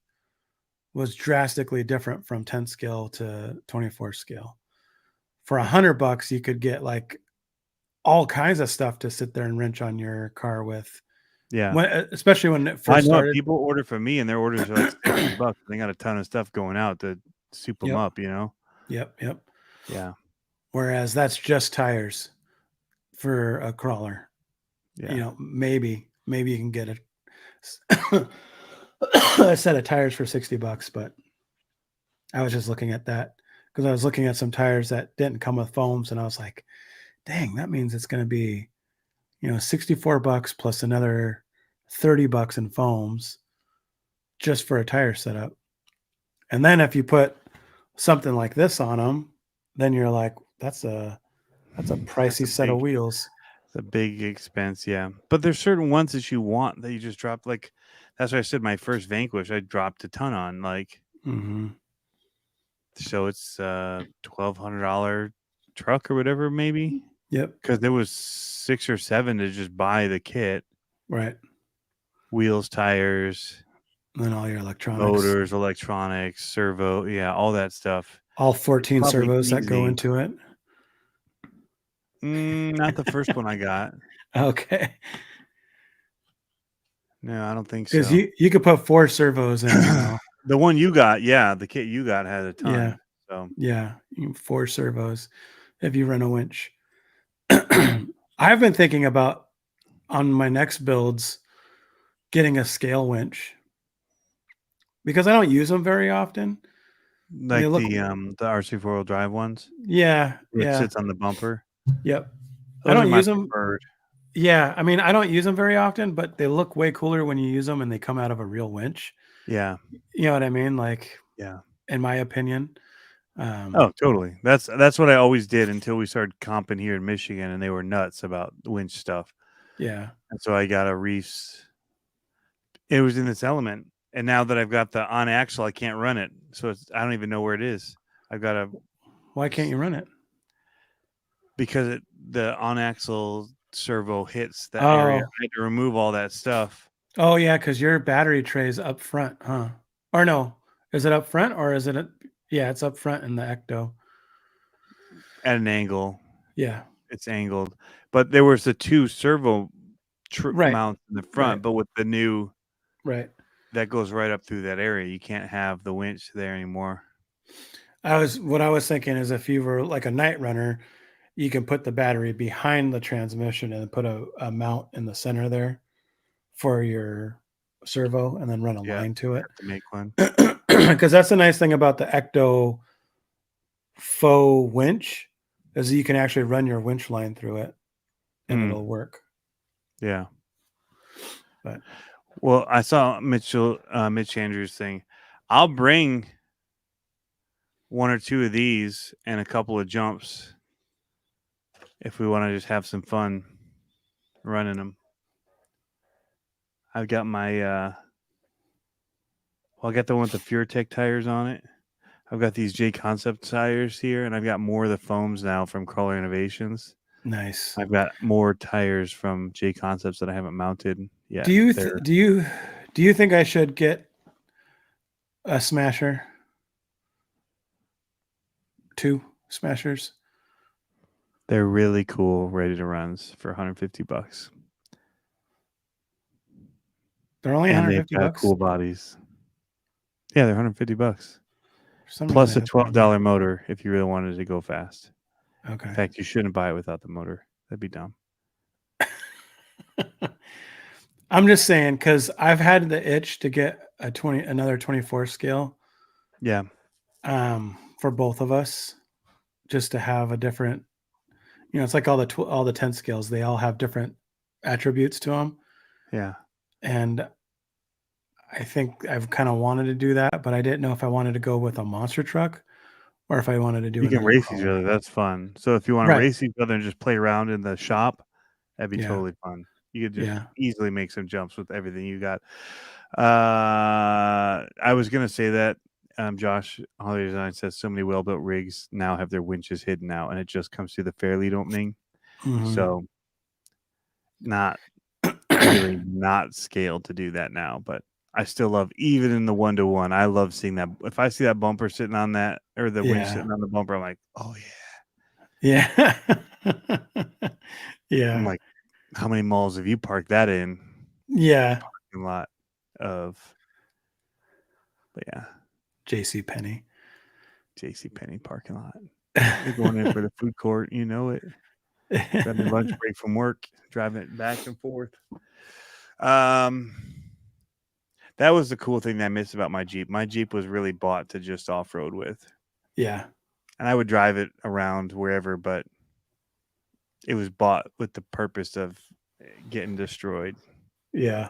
C: was drastically different from 10 scale to 24 scale. For $100, you could get like all kinds of stuff to sit there and wrench on your car with.
B: Yeah.
C: Especially when it first started.
B: People order from me and their orders are like $60. They got a ton of stuff going out to soup them up,
C: Yep.
B: Yeah.
C: Whereas that's just tires for a crawler.
B: Yeah.
C: Maybe you can get a set of tires for $60, but I was just looking at that because I was looking at some tires that didn't come with foams, and I was like, dang, that means it's going to be, $64 plus another $30 in foams just for a tire setup. And then if you put something like this on them, then you're like, that's a pricey set of wheels.
B: It's a big expense, yeah. But there's certain ones that you want that you just drop. Like, that's why I said my first Vanquish, I dropped a ton on. Like, so it's $1,200 truck or whatever, maybe.
C: Yep.
B: Because there was 6 or 7 to just buy the kit.
C: Right.
B: Wheels, tires,
C: and then all your electronics,
B: motors, electronics, servo, all that stuff.
C: All 14 servos that go into it.
B: Not the first one I got.
C: Okay.
B: No, I don't think so.
C: Because you could put 4 servos in.
B: The one you got, the kit you got had a ton.
C: Yeah.
B: So
C: 4 servos if you run a winch. I've been thinking about on my next builds getting a scale winch because I don't use them very often. They
B: Like
C: look,
B: the RC 4-wheel drive ones
C: yeah,
B: where it
C: yeah,
B: sits on the bumper.
C: yep. I
B: Those are
C: don't
B: my
C: use them.
B: preferred.
C: Yeah, I mean, I don't use them very often, but they look way cooler when you use them and they come out of a real winch.
B: Yeah.
C: You know what I mean? Like,
B: Yeah.
C: in my opinion.
B: Oh, totally. That's what I always did until we started comping here in Michigan, and they were nuts about winch stuff.
C: Yeah.
B: And so I got a Reefs. It was in its element, and now that I've got the on axle, I can't run it. So I don't even know where it is. I've got to
C: Why can't you run it?
B: because the on axle servo hits that area.
C: Oh,
B: I had to remove all that stuff
C: oh yeah, because your battery tray's up front, huh? Or no, is it up front or is it? Yeah, it's up front in the Ecto.
B: at an angle.
C: Yeah.
B: It's angled, but there was the two servo
C: Right.
B: mounts in the front,
C: Right.
B: but with the new
C: Right.
B: that goes right up through that area. You can't have the winch there anymore.
C: What I was thinking is if you were like a night runner, you can put the battery behind the transmission and put a mount in the center there for your servo and then run a
B: Yeah,
C: line to it.
B: have to make one.
C: Because that's the nice thing about the Ecto faux winch is you can actually run your winch line through it and it'll work.
B: Yeah.
C: But
B: well, I saw Mitch Andrews thing. I'll bring one or two of these and a couple of jumps if we want to just have some fun running them. I've got my I got the one with the FureTech tires on it. I've got these J Concept tires here, and I've got more of the foams now from Crawler Innovations.
C: nice.
B: I've got more tires from J Concepts that I haven't mounted yet.
C: Do you think I should get a smasher? 2 smashers?
B: They're really cool, ready to runs for $150.
C: They're only
B: And they've
C: $150
B: got cool bodies. Yeah, they're $150
C: For some
B: plus
C: reason
B: a
C: I thought-
B: $12 motor if you really wanted to go fast.
C: Okay.
B: In fact, you shouldn't buy it without the motor. That'd be dumb.
C: I'm just saying because I've had the itch to get another 24 scale.
B: Yeah.
C: For both of us, just to have a different, it's like all the 10 scales. They all have different attributes to them.
B: Yeah.
C: And I think I've kind of wanted to do that, but I didn't know if I wanted to go with a monster truck or if I wanted to do.
B: You can
C: another
B: race
C: crawler.
B: each other. That's fun. So if you want to race each other and just play around in the shop, that'd be totally fun. You could just easily make some jumps with everything you got. I was gonna say that Josh Holiday Design says so many well-built rigs now have their winches hidden out, and it just comes through the fairlead opening.
C: Mhm.
B: So not really not scaled to do that now, but I still love, even in the 1-to-1, I love seeing that. If I see that bumper sitting on that, or the winch sitting on the bumper, I'm like, oh
C: yeah. Yeah.
B: I'm like, how many malls have you parked that in?
C: Yeah.
B: Parking lot of, but yeah,
C: JC Penney
B: parking lot. You're going in for the food court, you know it. Grabbing lunch break from work, driving it back and forth. That was the cool thing that I missed about my Jeep. My Jeep was really bought to just off-road with.
C: Yeah.
B: And I would drive it around wherever, but it was bought with the purpose of getting destroyed.
C: Yeah.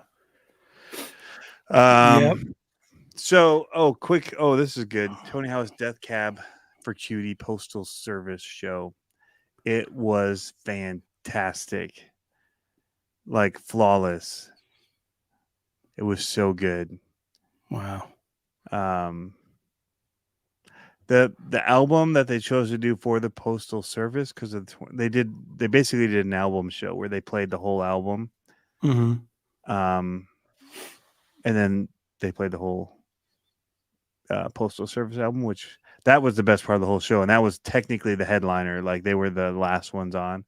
B: So, quick. Oh, this is good. Tony Howard's Death Cab for Cutie Postal Service show. It was fantastic. Like flawless. It was so good.
C: Wow.
B: The album that they chose to do for the Postal Service, because they basically did an album show where they played the whole album.
C: Mm-hmm.
B: And then they played the whole Postal Service album, which that was the best part of the whole show, and that was technically the headliner. Like they were the last ones on.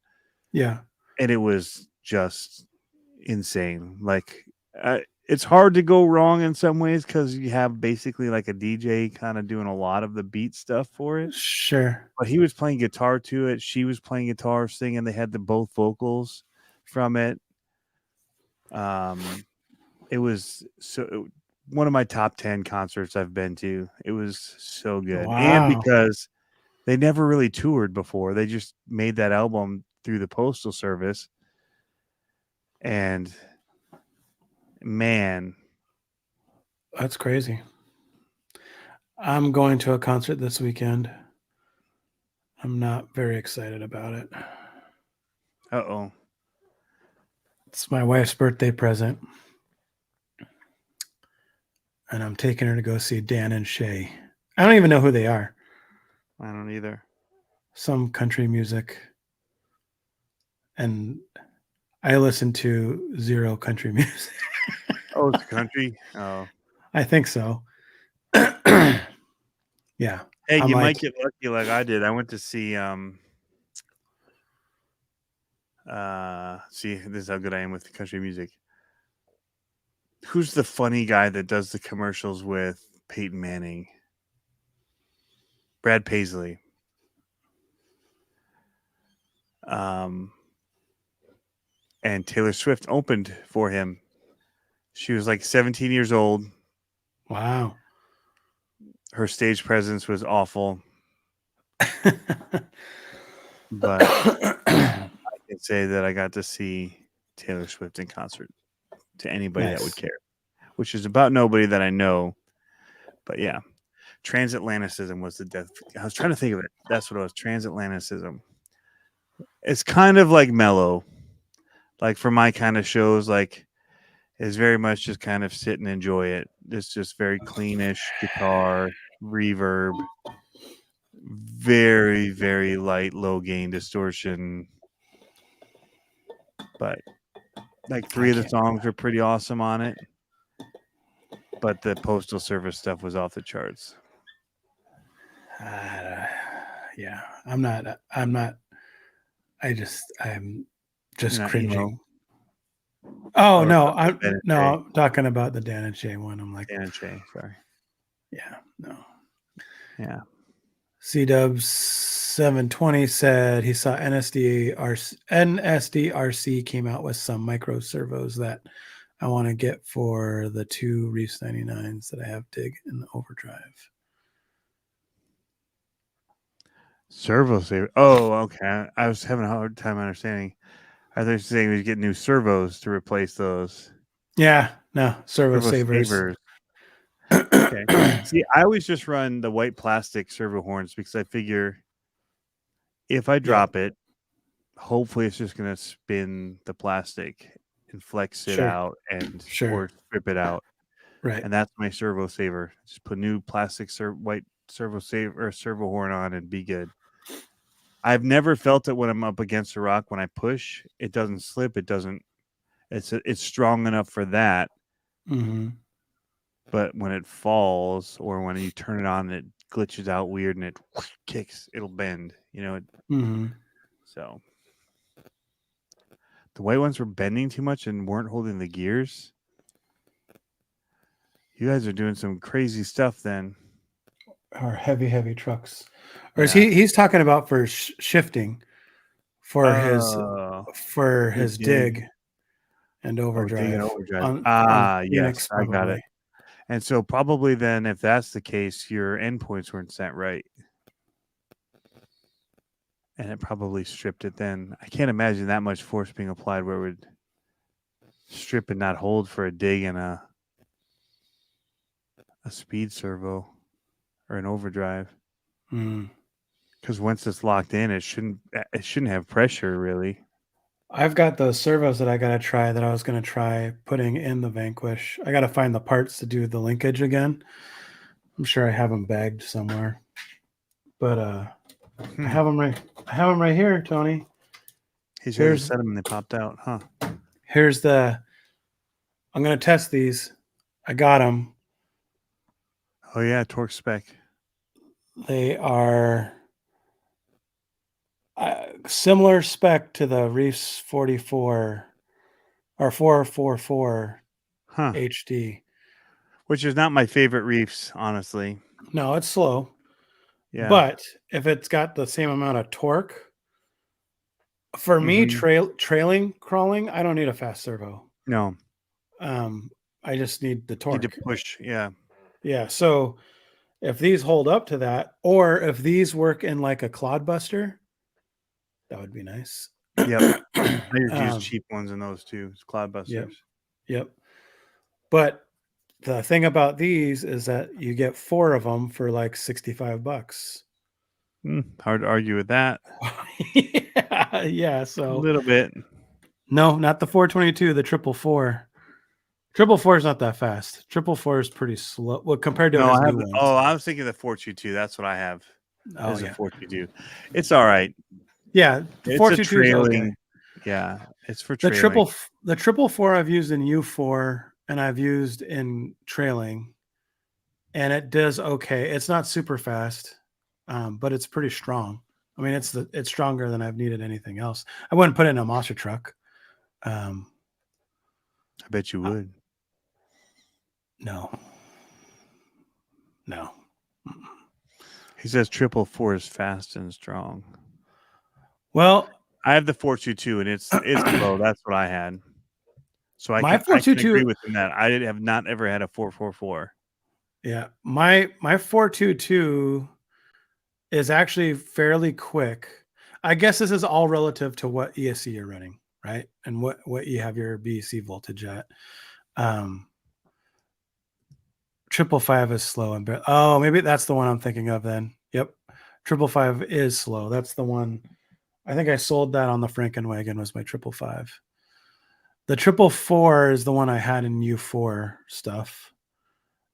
C: Yeah.
B: And it was just insane. Like it's hard to go wrong in some ways because you have basically like a DJ kind of doing a lot of the beat stuff for it.
C: Sure.
B: But he was playing guitar to it. She was playing guitar, singing. They had the both vocals from it. It was one of my top 10 concerts I've been to. It was so good.
C: Wow.
B: And because they never really toured before, they just made that album through the Postal Service. And man,
C: that's crazy. I'm going to a concert this weekend. I'm not very excited about it.
B: uh-oh.
C: It's my wife's birthday present. And I'm taking her to go see Dan and Shay. I don't even know who they are.
B: I don't either.
C: Some country music. And I listen to zero country music.
B: Oh, it's country? Oh.
C: I think so. Yeah.
B: Hey,
C: I'm
B: you
C: like-
B: might get lucky like I did. I went to see see, this is how good I am with country music. Who's the funny guy that does the commercials with Peyton Manning? Brad Paisley. And Taylor Swift opened for him. She was like 17 years old.
C: Wow.
B: Her stage presence was awful. But I can say that I got to see Taylor Swift in concert to anybody that would care, which is about nobody that I know. But yeah, transatlanticism was the death. I was trying to think of it. That's what it was. Transatlanticism. It's kind of like mellow, like for my kind of shows, like it's very much just kind of sit and enjoy it. It's just very cleanish guitar, reverb, very, very light, low gain distortion. But like 3 of the songs are pretty awesome on it. But the Postal Service stuff was off the charts.
C: Yeah, I'm just cringing.
B: Emo.
C: Oh
B: Or
C: no,
B: Dan and Shay.
C: I'm talking about the Dan and Shay one. I'm like,
B: Dan and Shay, sorry.
C: yeah, no.
B: Yeah.
C: C-Dubs 720 said he saw NSDRC came out with some micro servos that I want to get for the 2 Reese 99s that I have dig in the overdrive.
B: Servo saver. Oh, okay. I was having a hard time understanding. I thought you were saying we get new servos to replace those.
C: Yeah, no, servo savers.
B: Okay. See, I always just run the white plastic servo horns because I figure if I drop it, hopefully it's just going to spin the plastic and flex it out and or strip it out.
C: Right.
B: And that's my servo saver. Just put new plastic white servo saver or servo horn on and be good. I've never felt it when I'm up against a rock. When I push, it doesn't slip. It doesn't. It's strong enough for that.
C: Mm-hmm.
B: But when it falls or when you turn it on, it glitches out weird and it kicks. It'll bend. You know.
C: Mm-hmm.
B: So the white ones were bending too much and weren't holding the gears. You guys are doing some crazy stuff then.
C: Or heavy trucks. Or is he's talking about for shifting for his dig and overdrive.
B: Yes, I got it. And so probably then if that's the case, your endpoints weren't set right. And it probably stripped it then. I can't imagine that much force being applied where it would strip and not hold for a dig and a speed servo or an overdrive. Because once it's locked in, it shouldn't have pressure really.
C: I've got those servos that I got to try that I was going to try putting in the Vanquish. I got to find the parts to do the linkage again. I'm sure I have them bagged somewhere. But I have them right here, Tony.
B: He's here to set them and they popped out, huh?
C: Here's I'm going to test these. I got them.
B: Oh yeah, torque spec.
C: They are similar spec to the Reese 44 or 444
B: Huh.
C: HD.
B: Which is not my favorite reefs, honestly.
C: No, it's slow.
B: Yeah.
C: But if it's got the same amount of torque, for me, trailing crawling, I don't need a fast servo.
B: No.
C: I just need the
B: Need
C: torque.
B: to push. Yeah.
C: Yeah. So if these hold up to that, or if these work in like a clodbuster, that would be nice.
B: Yep. I use cheap ones in those too. It's Cloudbusters.
C: Yep. But the thing about these is that you get 4 of them for like $65.
B: Hard to argue with that.
C: Yeah.
B: A
C: So
B: little bit.
C: no, not the 422, the 444. 444 is not that fast. 444 is pretty slow. Well, compared to
B: No,
C: his
B: I
C: new
B: have.
C: ones.
B: I was thinking the 422. That's what I have.
C: Oh,
B: As a
C: yeah.
B: 422. It's all right.
C: Yeah, the
B: It's
C: 422
B: a
C: is
B: trailing.
C: okay.
B: Yeah, it's for
C: The
B: trailing.
C: the 444 I've used in U4 and I've used in trailing, and it does okay. It's not super fast, but it's pretty strong. I mean, it's stronger than I've needed anything else. I wouldn't put it in a monster truck.
B: I bet you would.
C: No.
B: He says 444 is fast and strong.
C: Well,
B: I have the 422 and it's slow. That's what I had. So I
C: my
B: can agree
C: 422
B: with him that I have not ever had a 444.
C: Yeah, my 422 is actually fairly quick. I guess this is all relative to what ESC you're running, right? And what you have your BEC voltage at. 555 is slow and maybe that's the one I'm thinking of then. Yep. 555 is slow. That's the one. I think I sold that on the Frankenwagon was my 555. The 444 is the one I had in U4 stuff.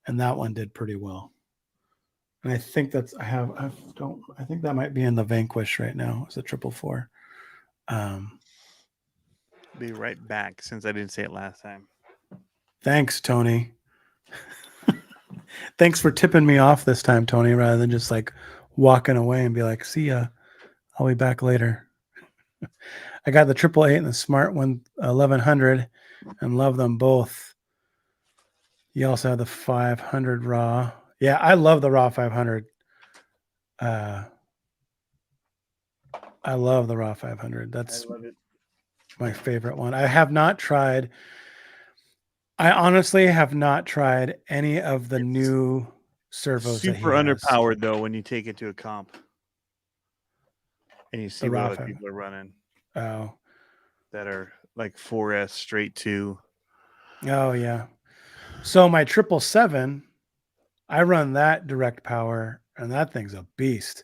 C: And that one did pretty well. And I think I think that might be in the Vanquish right now. It's a 444.
B: Be right back since I didn't say it last time.
C: Thanks, Tony. Thanks for tipping me off this time, Tony, rather than just like walking away and be like, see ya. I'll be back later. I got the 888 and the Smart 1100 and love them both. You also have the 500 raw. Yeah, I love the raw 500. I love the raw 500. That's my favorite one. I honestly have not tried any of the new servos.
B: Super underpowered though when you take it to a comp. And you see what other people are running.
C: Oh.
B: That are like 4S straight 2.
C: Oh yeah. So my 777, I run that direct power, and that thing's a beast.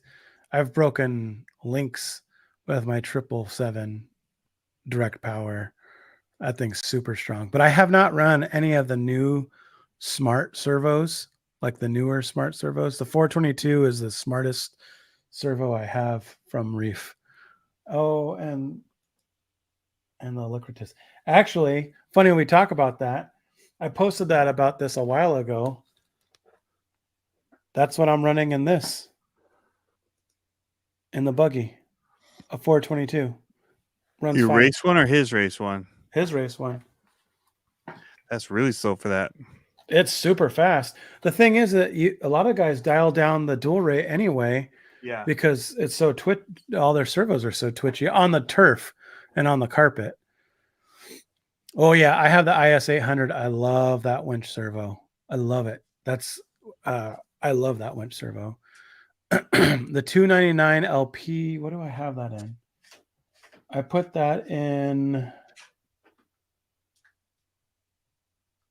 C: I've broken links with my 777 direct power. That thing's super strong. But I have not run any of the new smart servos, like the newer smart servos. The 422 is the smartest servo I have from Reef. Oh, and the Liquitus. Actually, funny when we talk about that. I posted that about this a while ago. That's what I'm running in this. In the buggy. A 422. Runs
B: Your
C: fine.
B: race one or his race one?
C: His race one.
B: That's really slow for that.
C: It's super fast. The thing is that a lot of guys dial down the dual rate anyway.
B: Yeah.
C: Because it's so all their servos are so twitchy on the turf and on the carpet. Oh yeah, I have the IS 800. I love that winch servo. I love it. I love that winch servo. The 299 LP. What do I have that in? I put that in.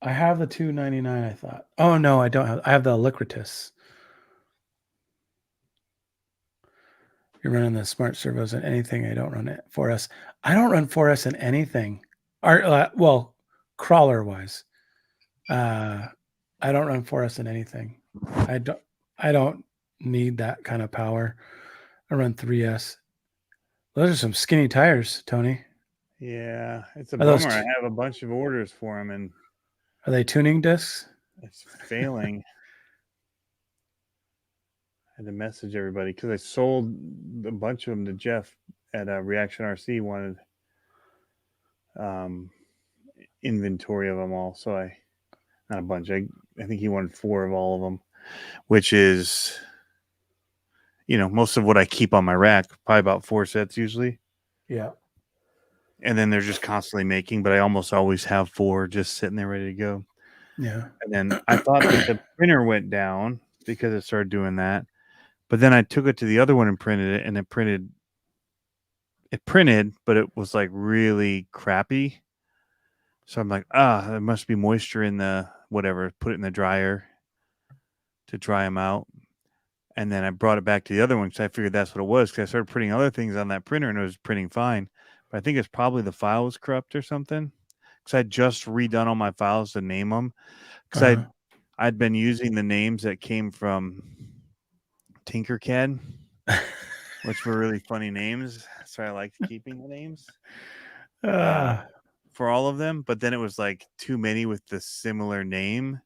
C: I have the 299. I thought. Oh no, I don't have. I have the Liquitus. You're running the smart servos in anything. I don't run it 4S. I don't run 4S in anything. Well, crawler wise. I don't run 4S in anything. I don't need that kind of power. I run 3S. Those are some skinny tires, Tony.
B: Yeah, it's a bummer. I have a bunch of orders for them, and
C: are they tuning discs?
B: It's failing. I had to message everybody because I sold a bunch of them to Jeff at Reaction RC. Wanted inventory of them all, so I Not a bunch. I think he wanted 4 of all of them, which is, most of what I keep on my rack. Probably about 4 sets usually.
C: Yeah.
B: And then they're just constantly making, but I almost always have 4 just sitting there ready to go.
C: Yeah.
B: And then I thought that the printer went down because it started doing that. But then I took it to the other one and printed it, and it printed, but it was like really crappy. So I'm like, there must be moisture in the whatever. Put it in the dryer to dry them out. And then I brought it back to the other one because I figured that's what it was, because I started printing other things on that printer and it was printing fine. But I think it's probably the file was corrupt or something, because I just redone all my files to name them, because I'd been using the names that came from Tinkercad, which were really funny names. So I liked keeping the names for all of them. But then it was like too many with the similar name.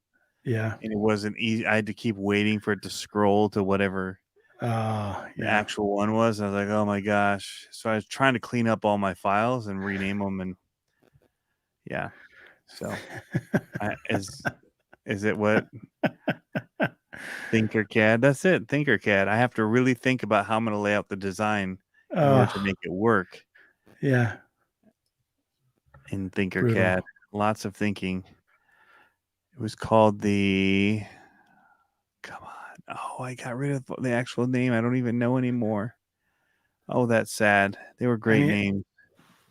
C: Yeah.
B: And it wasn't easy. I had to keep waiting for it to scroll to whatever the actual one was. And I was like, oh my gosh. So I was trying to clean up all my files and rename them. And yeah. So is it what? Tinkercad. That's it. Tinkercad. I have to really think about how I'm going to lay out the design in order to make it work.
C: Yeah.
B: In Tinkercad. Lots of thinking. It was called the... Come on. Oh, I got rid of the actual name. I don't even know anymore. Oh, that's sad. They were great names.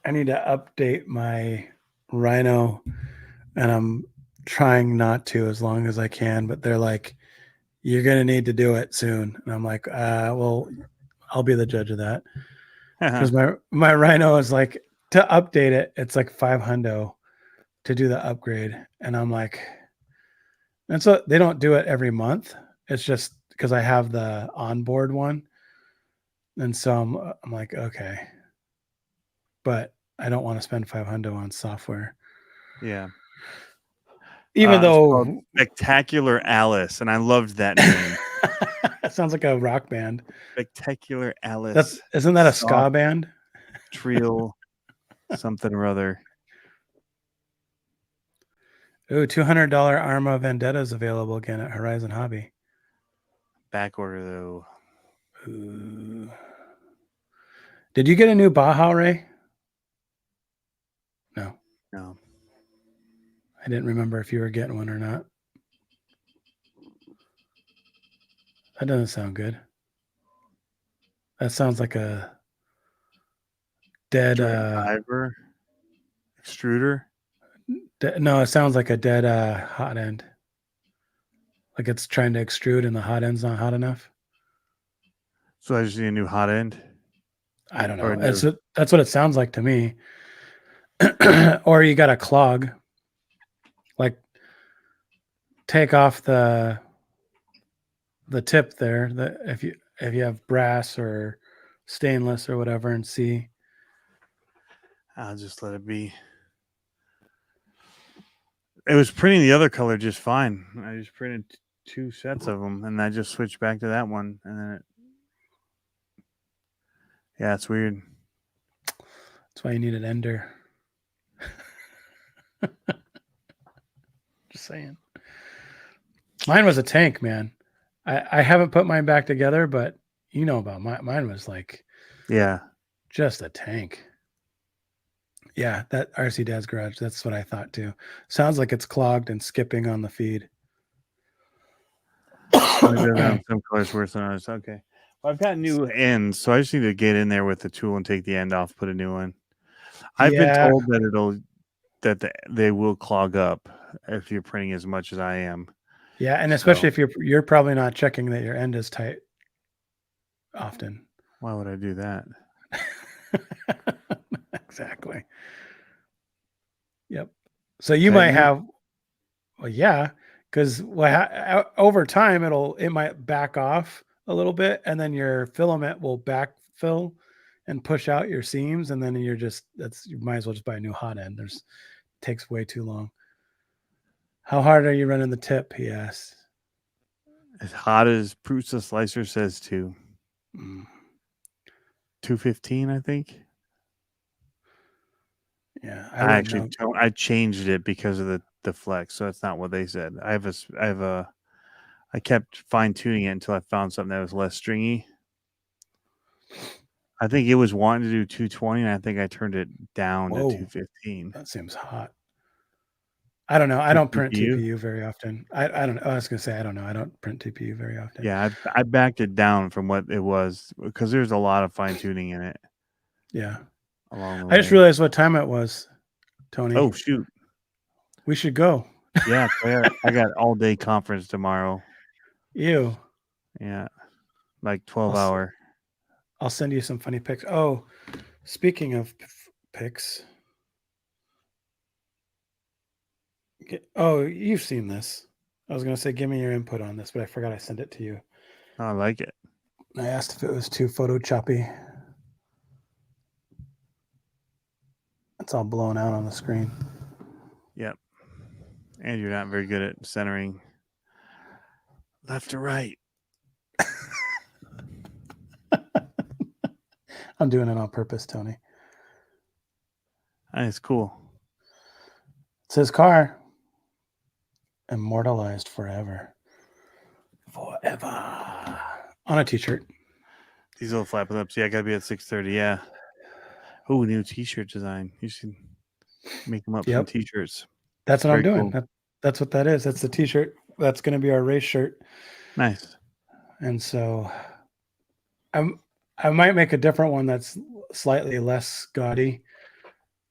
C: I need to update my Rhino, and I'm trying not to as long as I can, but they're like, you're going to need to do it soon. And I'm like, well, I'll be the judge of that. Because my Rhino is like, to update it, it's like $500 to do the upgrade. And I'm like, and so they don't do it every month. It's just because I have the onboard one. And so I'm like, okay. But I don't want to spend $500 on software.
B: Yeah.
C: Even though
B: Spectacular Alice, and I loved that name.
C: That sounds like a rock band.
B: Spectacular Alice.
C: Isn't that a ska band?
B: Trill something or other.
C: Ooh, $200 Arma Vendetta is available again at Horizon Hobby.
B: Back order though.
C: Ooh. Did you get a new Baja, Ray? No. I didn't remember if you were getting one or not. That doesn't sound good. That sounds like a dead
B: driver extruder.
C: No, it sounds like a dead hot end. Like it's trying to extrude and the hot end's not hot enough.
B: So I just need a new hot end.
C: I don't know. That's what it sounds like to me. Or you got a clog. Like take off the tip there. If you have brass or stainless or whatever, and see.
B: I'll just let it be. It was printing the other color just fine. I just printed 2 sets of them, and I just switched back to that one, and then yeah, it's weird.
C: That's why you need an ender. Just saying. Mine was a tank, man. I haven't put mine back together, but you know about mine was like,
B: yeah,
C: just a tank. Yeah, that RC Dad's Garage. That's what I thought too. Sounds like it's clogged and skipping on the feed.
B: Some colors worse than others. Okay. Well, I've got new ends, so I just need to get in there with the tool and take the end off, put a new one. I've been told that they will clog up if you're printing as much as I am.
C: Yeah, and especially if you're probably not checking that your end is tight often.
B: Why would I do that?
C: Exactly. Yep. So you might have, well, yeah, because over time it might back off a little bit, and then your filament will backfill and push out your seams, and then you might as well just buy a new hot end. Takes way too long. How hard are you running the tip? He asks.
B: As hot as Prusa Slicer says to. 215, I think.
C: Yeah,
B: I changed it because of the the flex, so that's not what they said. I kept fine tuning it until I found something that was less stringy. I think it was wanting to do 220, and I think I turned it down
C: Whoa.
B: to 215.
C: That seems hot. I don't know. I don't print
B: TPU?
C: TPU very often. I don't know. I was gonna say I don't know. I don't print TPU very often.
B: Yeah, I backed it down from what it was because there's a lot of fine tuning in it.
C: Yeah.
B: Along the
C: I just
B: way.
C: realized what time it was, Tony.
B: Oh shoot!
C: We should go.
B: Yeah, I got all day conference tomorrow.
C: Ew.
B: Yeah, like 12-hour.
C: I'll send you some funny pics. Oh, speaking of pics. Oh, you've seen this. I was going to say, give me your input on this, but I forgot I sent it to you.
B: I like it.
C: I asked if it was too photo choppy. It's all blown out on the screen.
B: Yep. And you're not very good at centering left to right.
C: I'm doing it on purpose, Tony.
B: It's cool.
C: It's his car. Immortalized forever. Forever. On a t-shirt.
B: These little flap lips. Yeah, gotta be at 6:30. Yeah. Oh, new t-shirt design. You should make them up some t-shirts.
C: That's what I'm doing.
B: Cool.
C: That's what that is. That's the t-shirt. That's going to be our race shirt.
B: Nice.
C: And so I might make a different one that's slightly less gaudy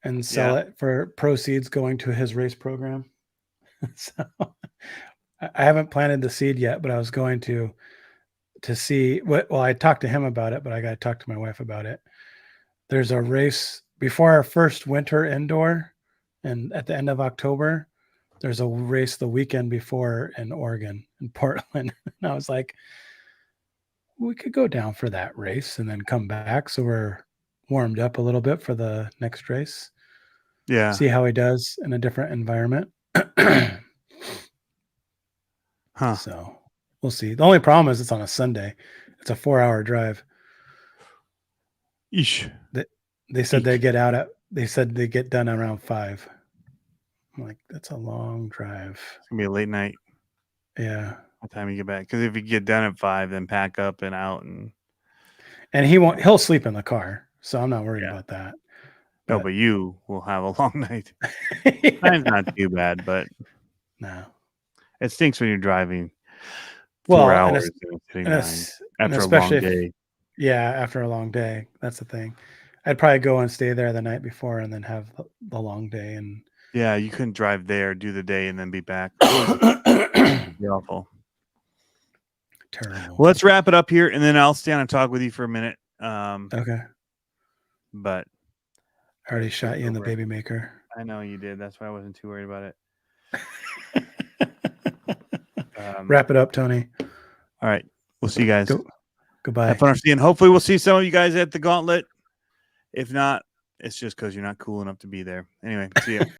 C: and sell it for proceeds going to his race program. So I haven't planted the seed yet, but I was going to see what, well, I talked to him about it, but I got to talk to my wife about it. There's a race before our first winter indoor, and at the end of October, there's a race the weekend before in Oregon, in Portland. And I was like, we could go down for that race and then come back. So we're warmed up a little bit for the next race.
B: Yeah.
C: See how he does in a different environment.
B: Huh.
C: So we'll see. The only problem is it's on a Sunday. It's a 4-hour drive.
B: Eesh.
C: They said they get done around 5. I'm like, that's a long drive.
B: It's gonna be a late night.
C: Yeah.
B: By the time you get back, because if you get done at 5, then pack up and out, and
C: he'll sleep in the car, so I'm not worried about that.
B: No, but you will have a long night. Mine's not too bad, but
C: no,
B: it stinks when you're driving 4 hours after a long day.
C: Yeah, after a long day. That's the thing. I'd probably go and stay there the night before and then have the long day. And
B: yeah, you couldn't drive there, do the day, and then be back. It'd be awful.
C: Terrible.
B: Well, let's wrap it up here, and then I'll stay on and talk with you for a minute.
C: Okay.
B: But
C: I already shot you in the baby maker.
B: I know you did. That's why I wasn't too worried about it.
C: Wrap it up, Tony.
B: All right. We'll see you guys.
C: Goodbye.
B: Have fun seeing. Hopefully we'll see some of you guys at the Gauntlet. If not, it's just because you're not cool enough to be there. Anyway, see ya.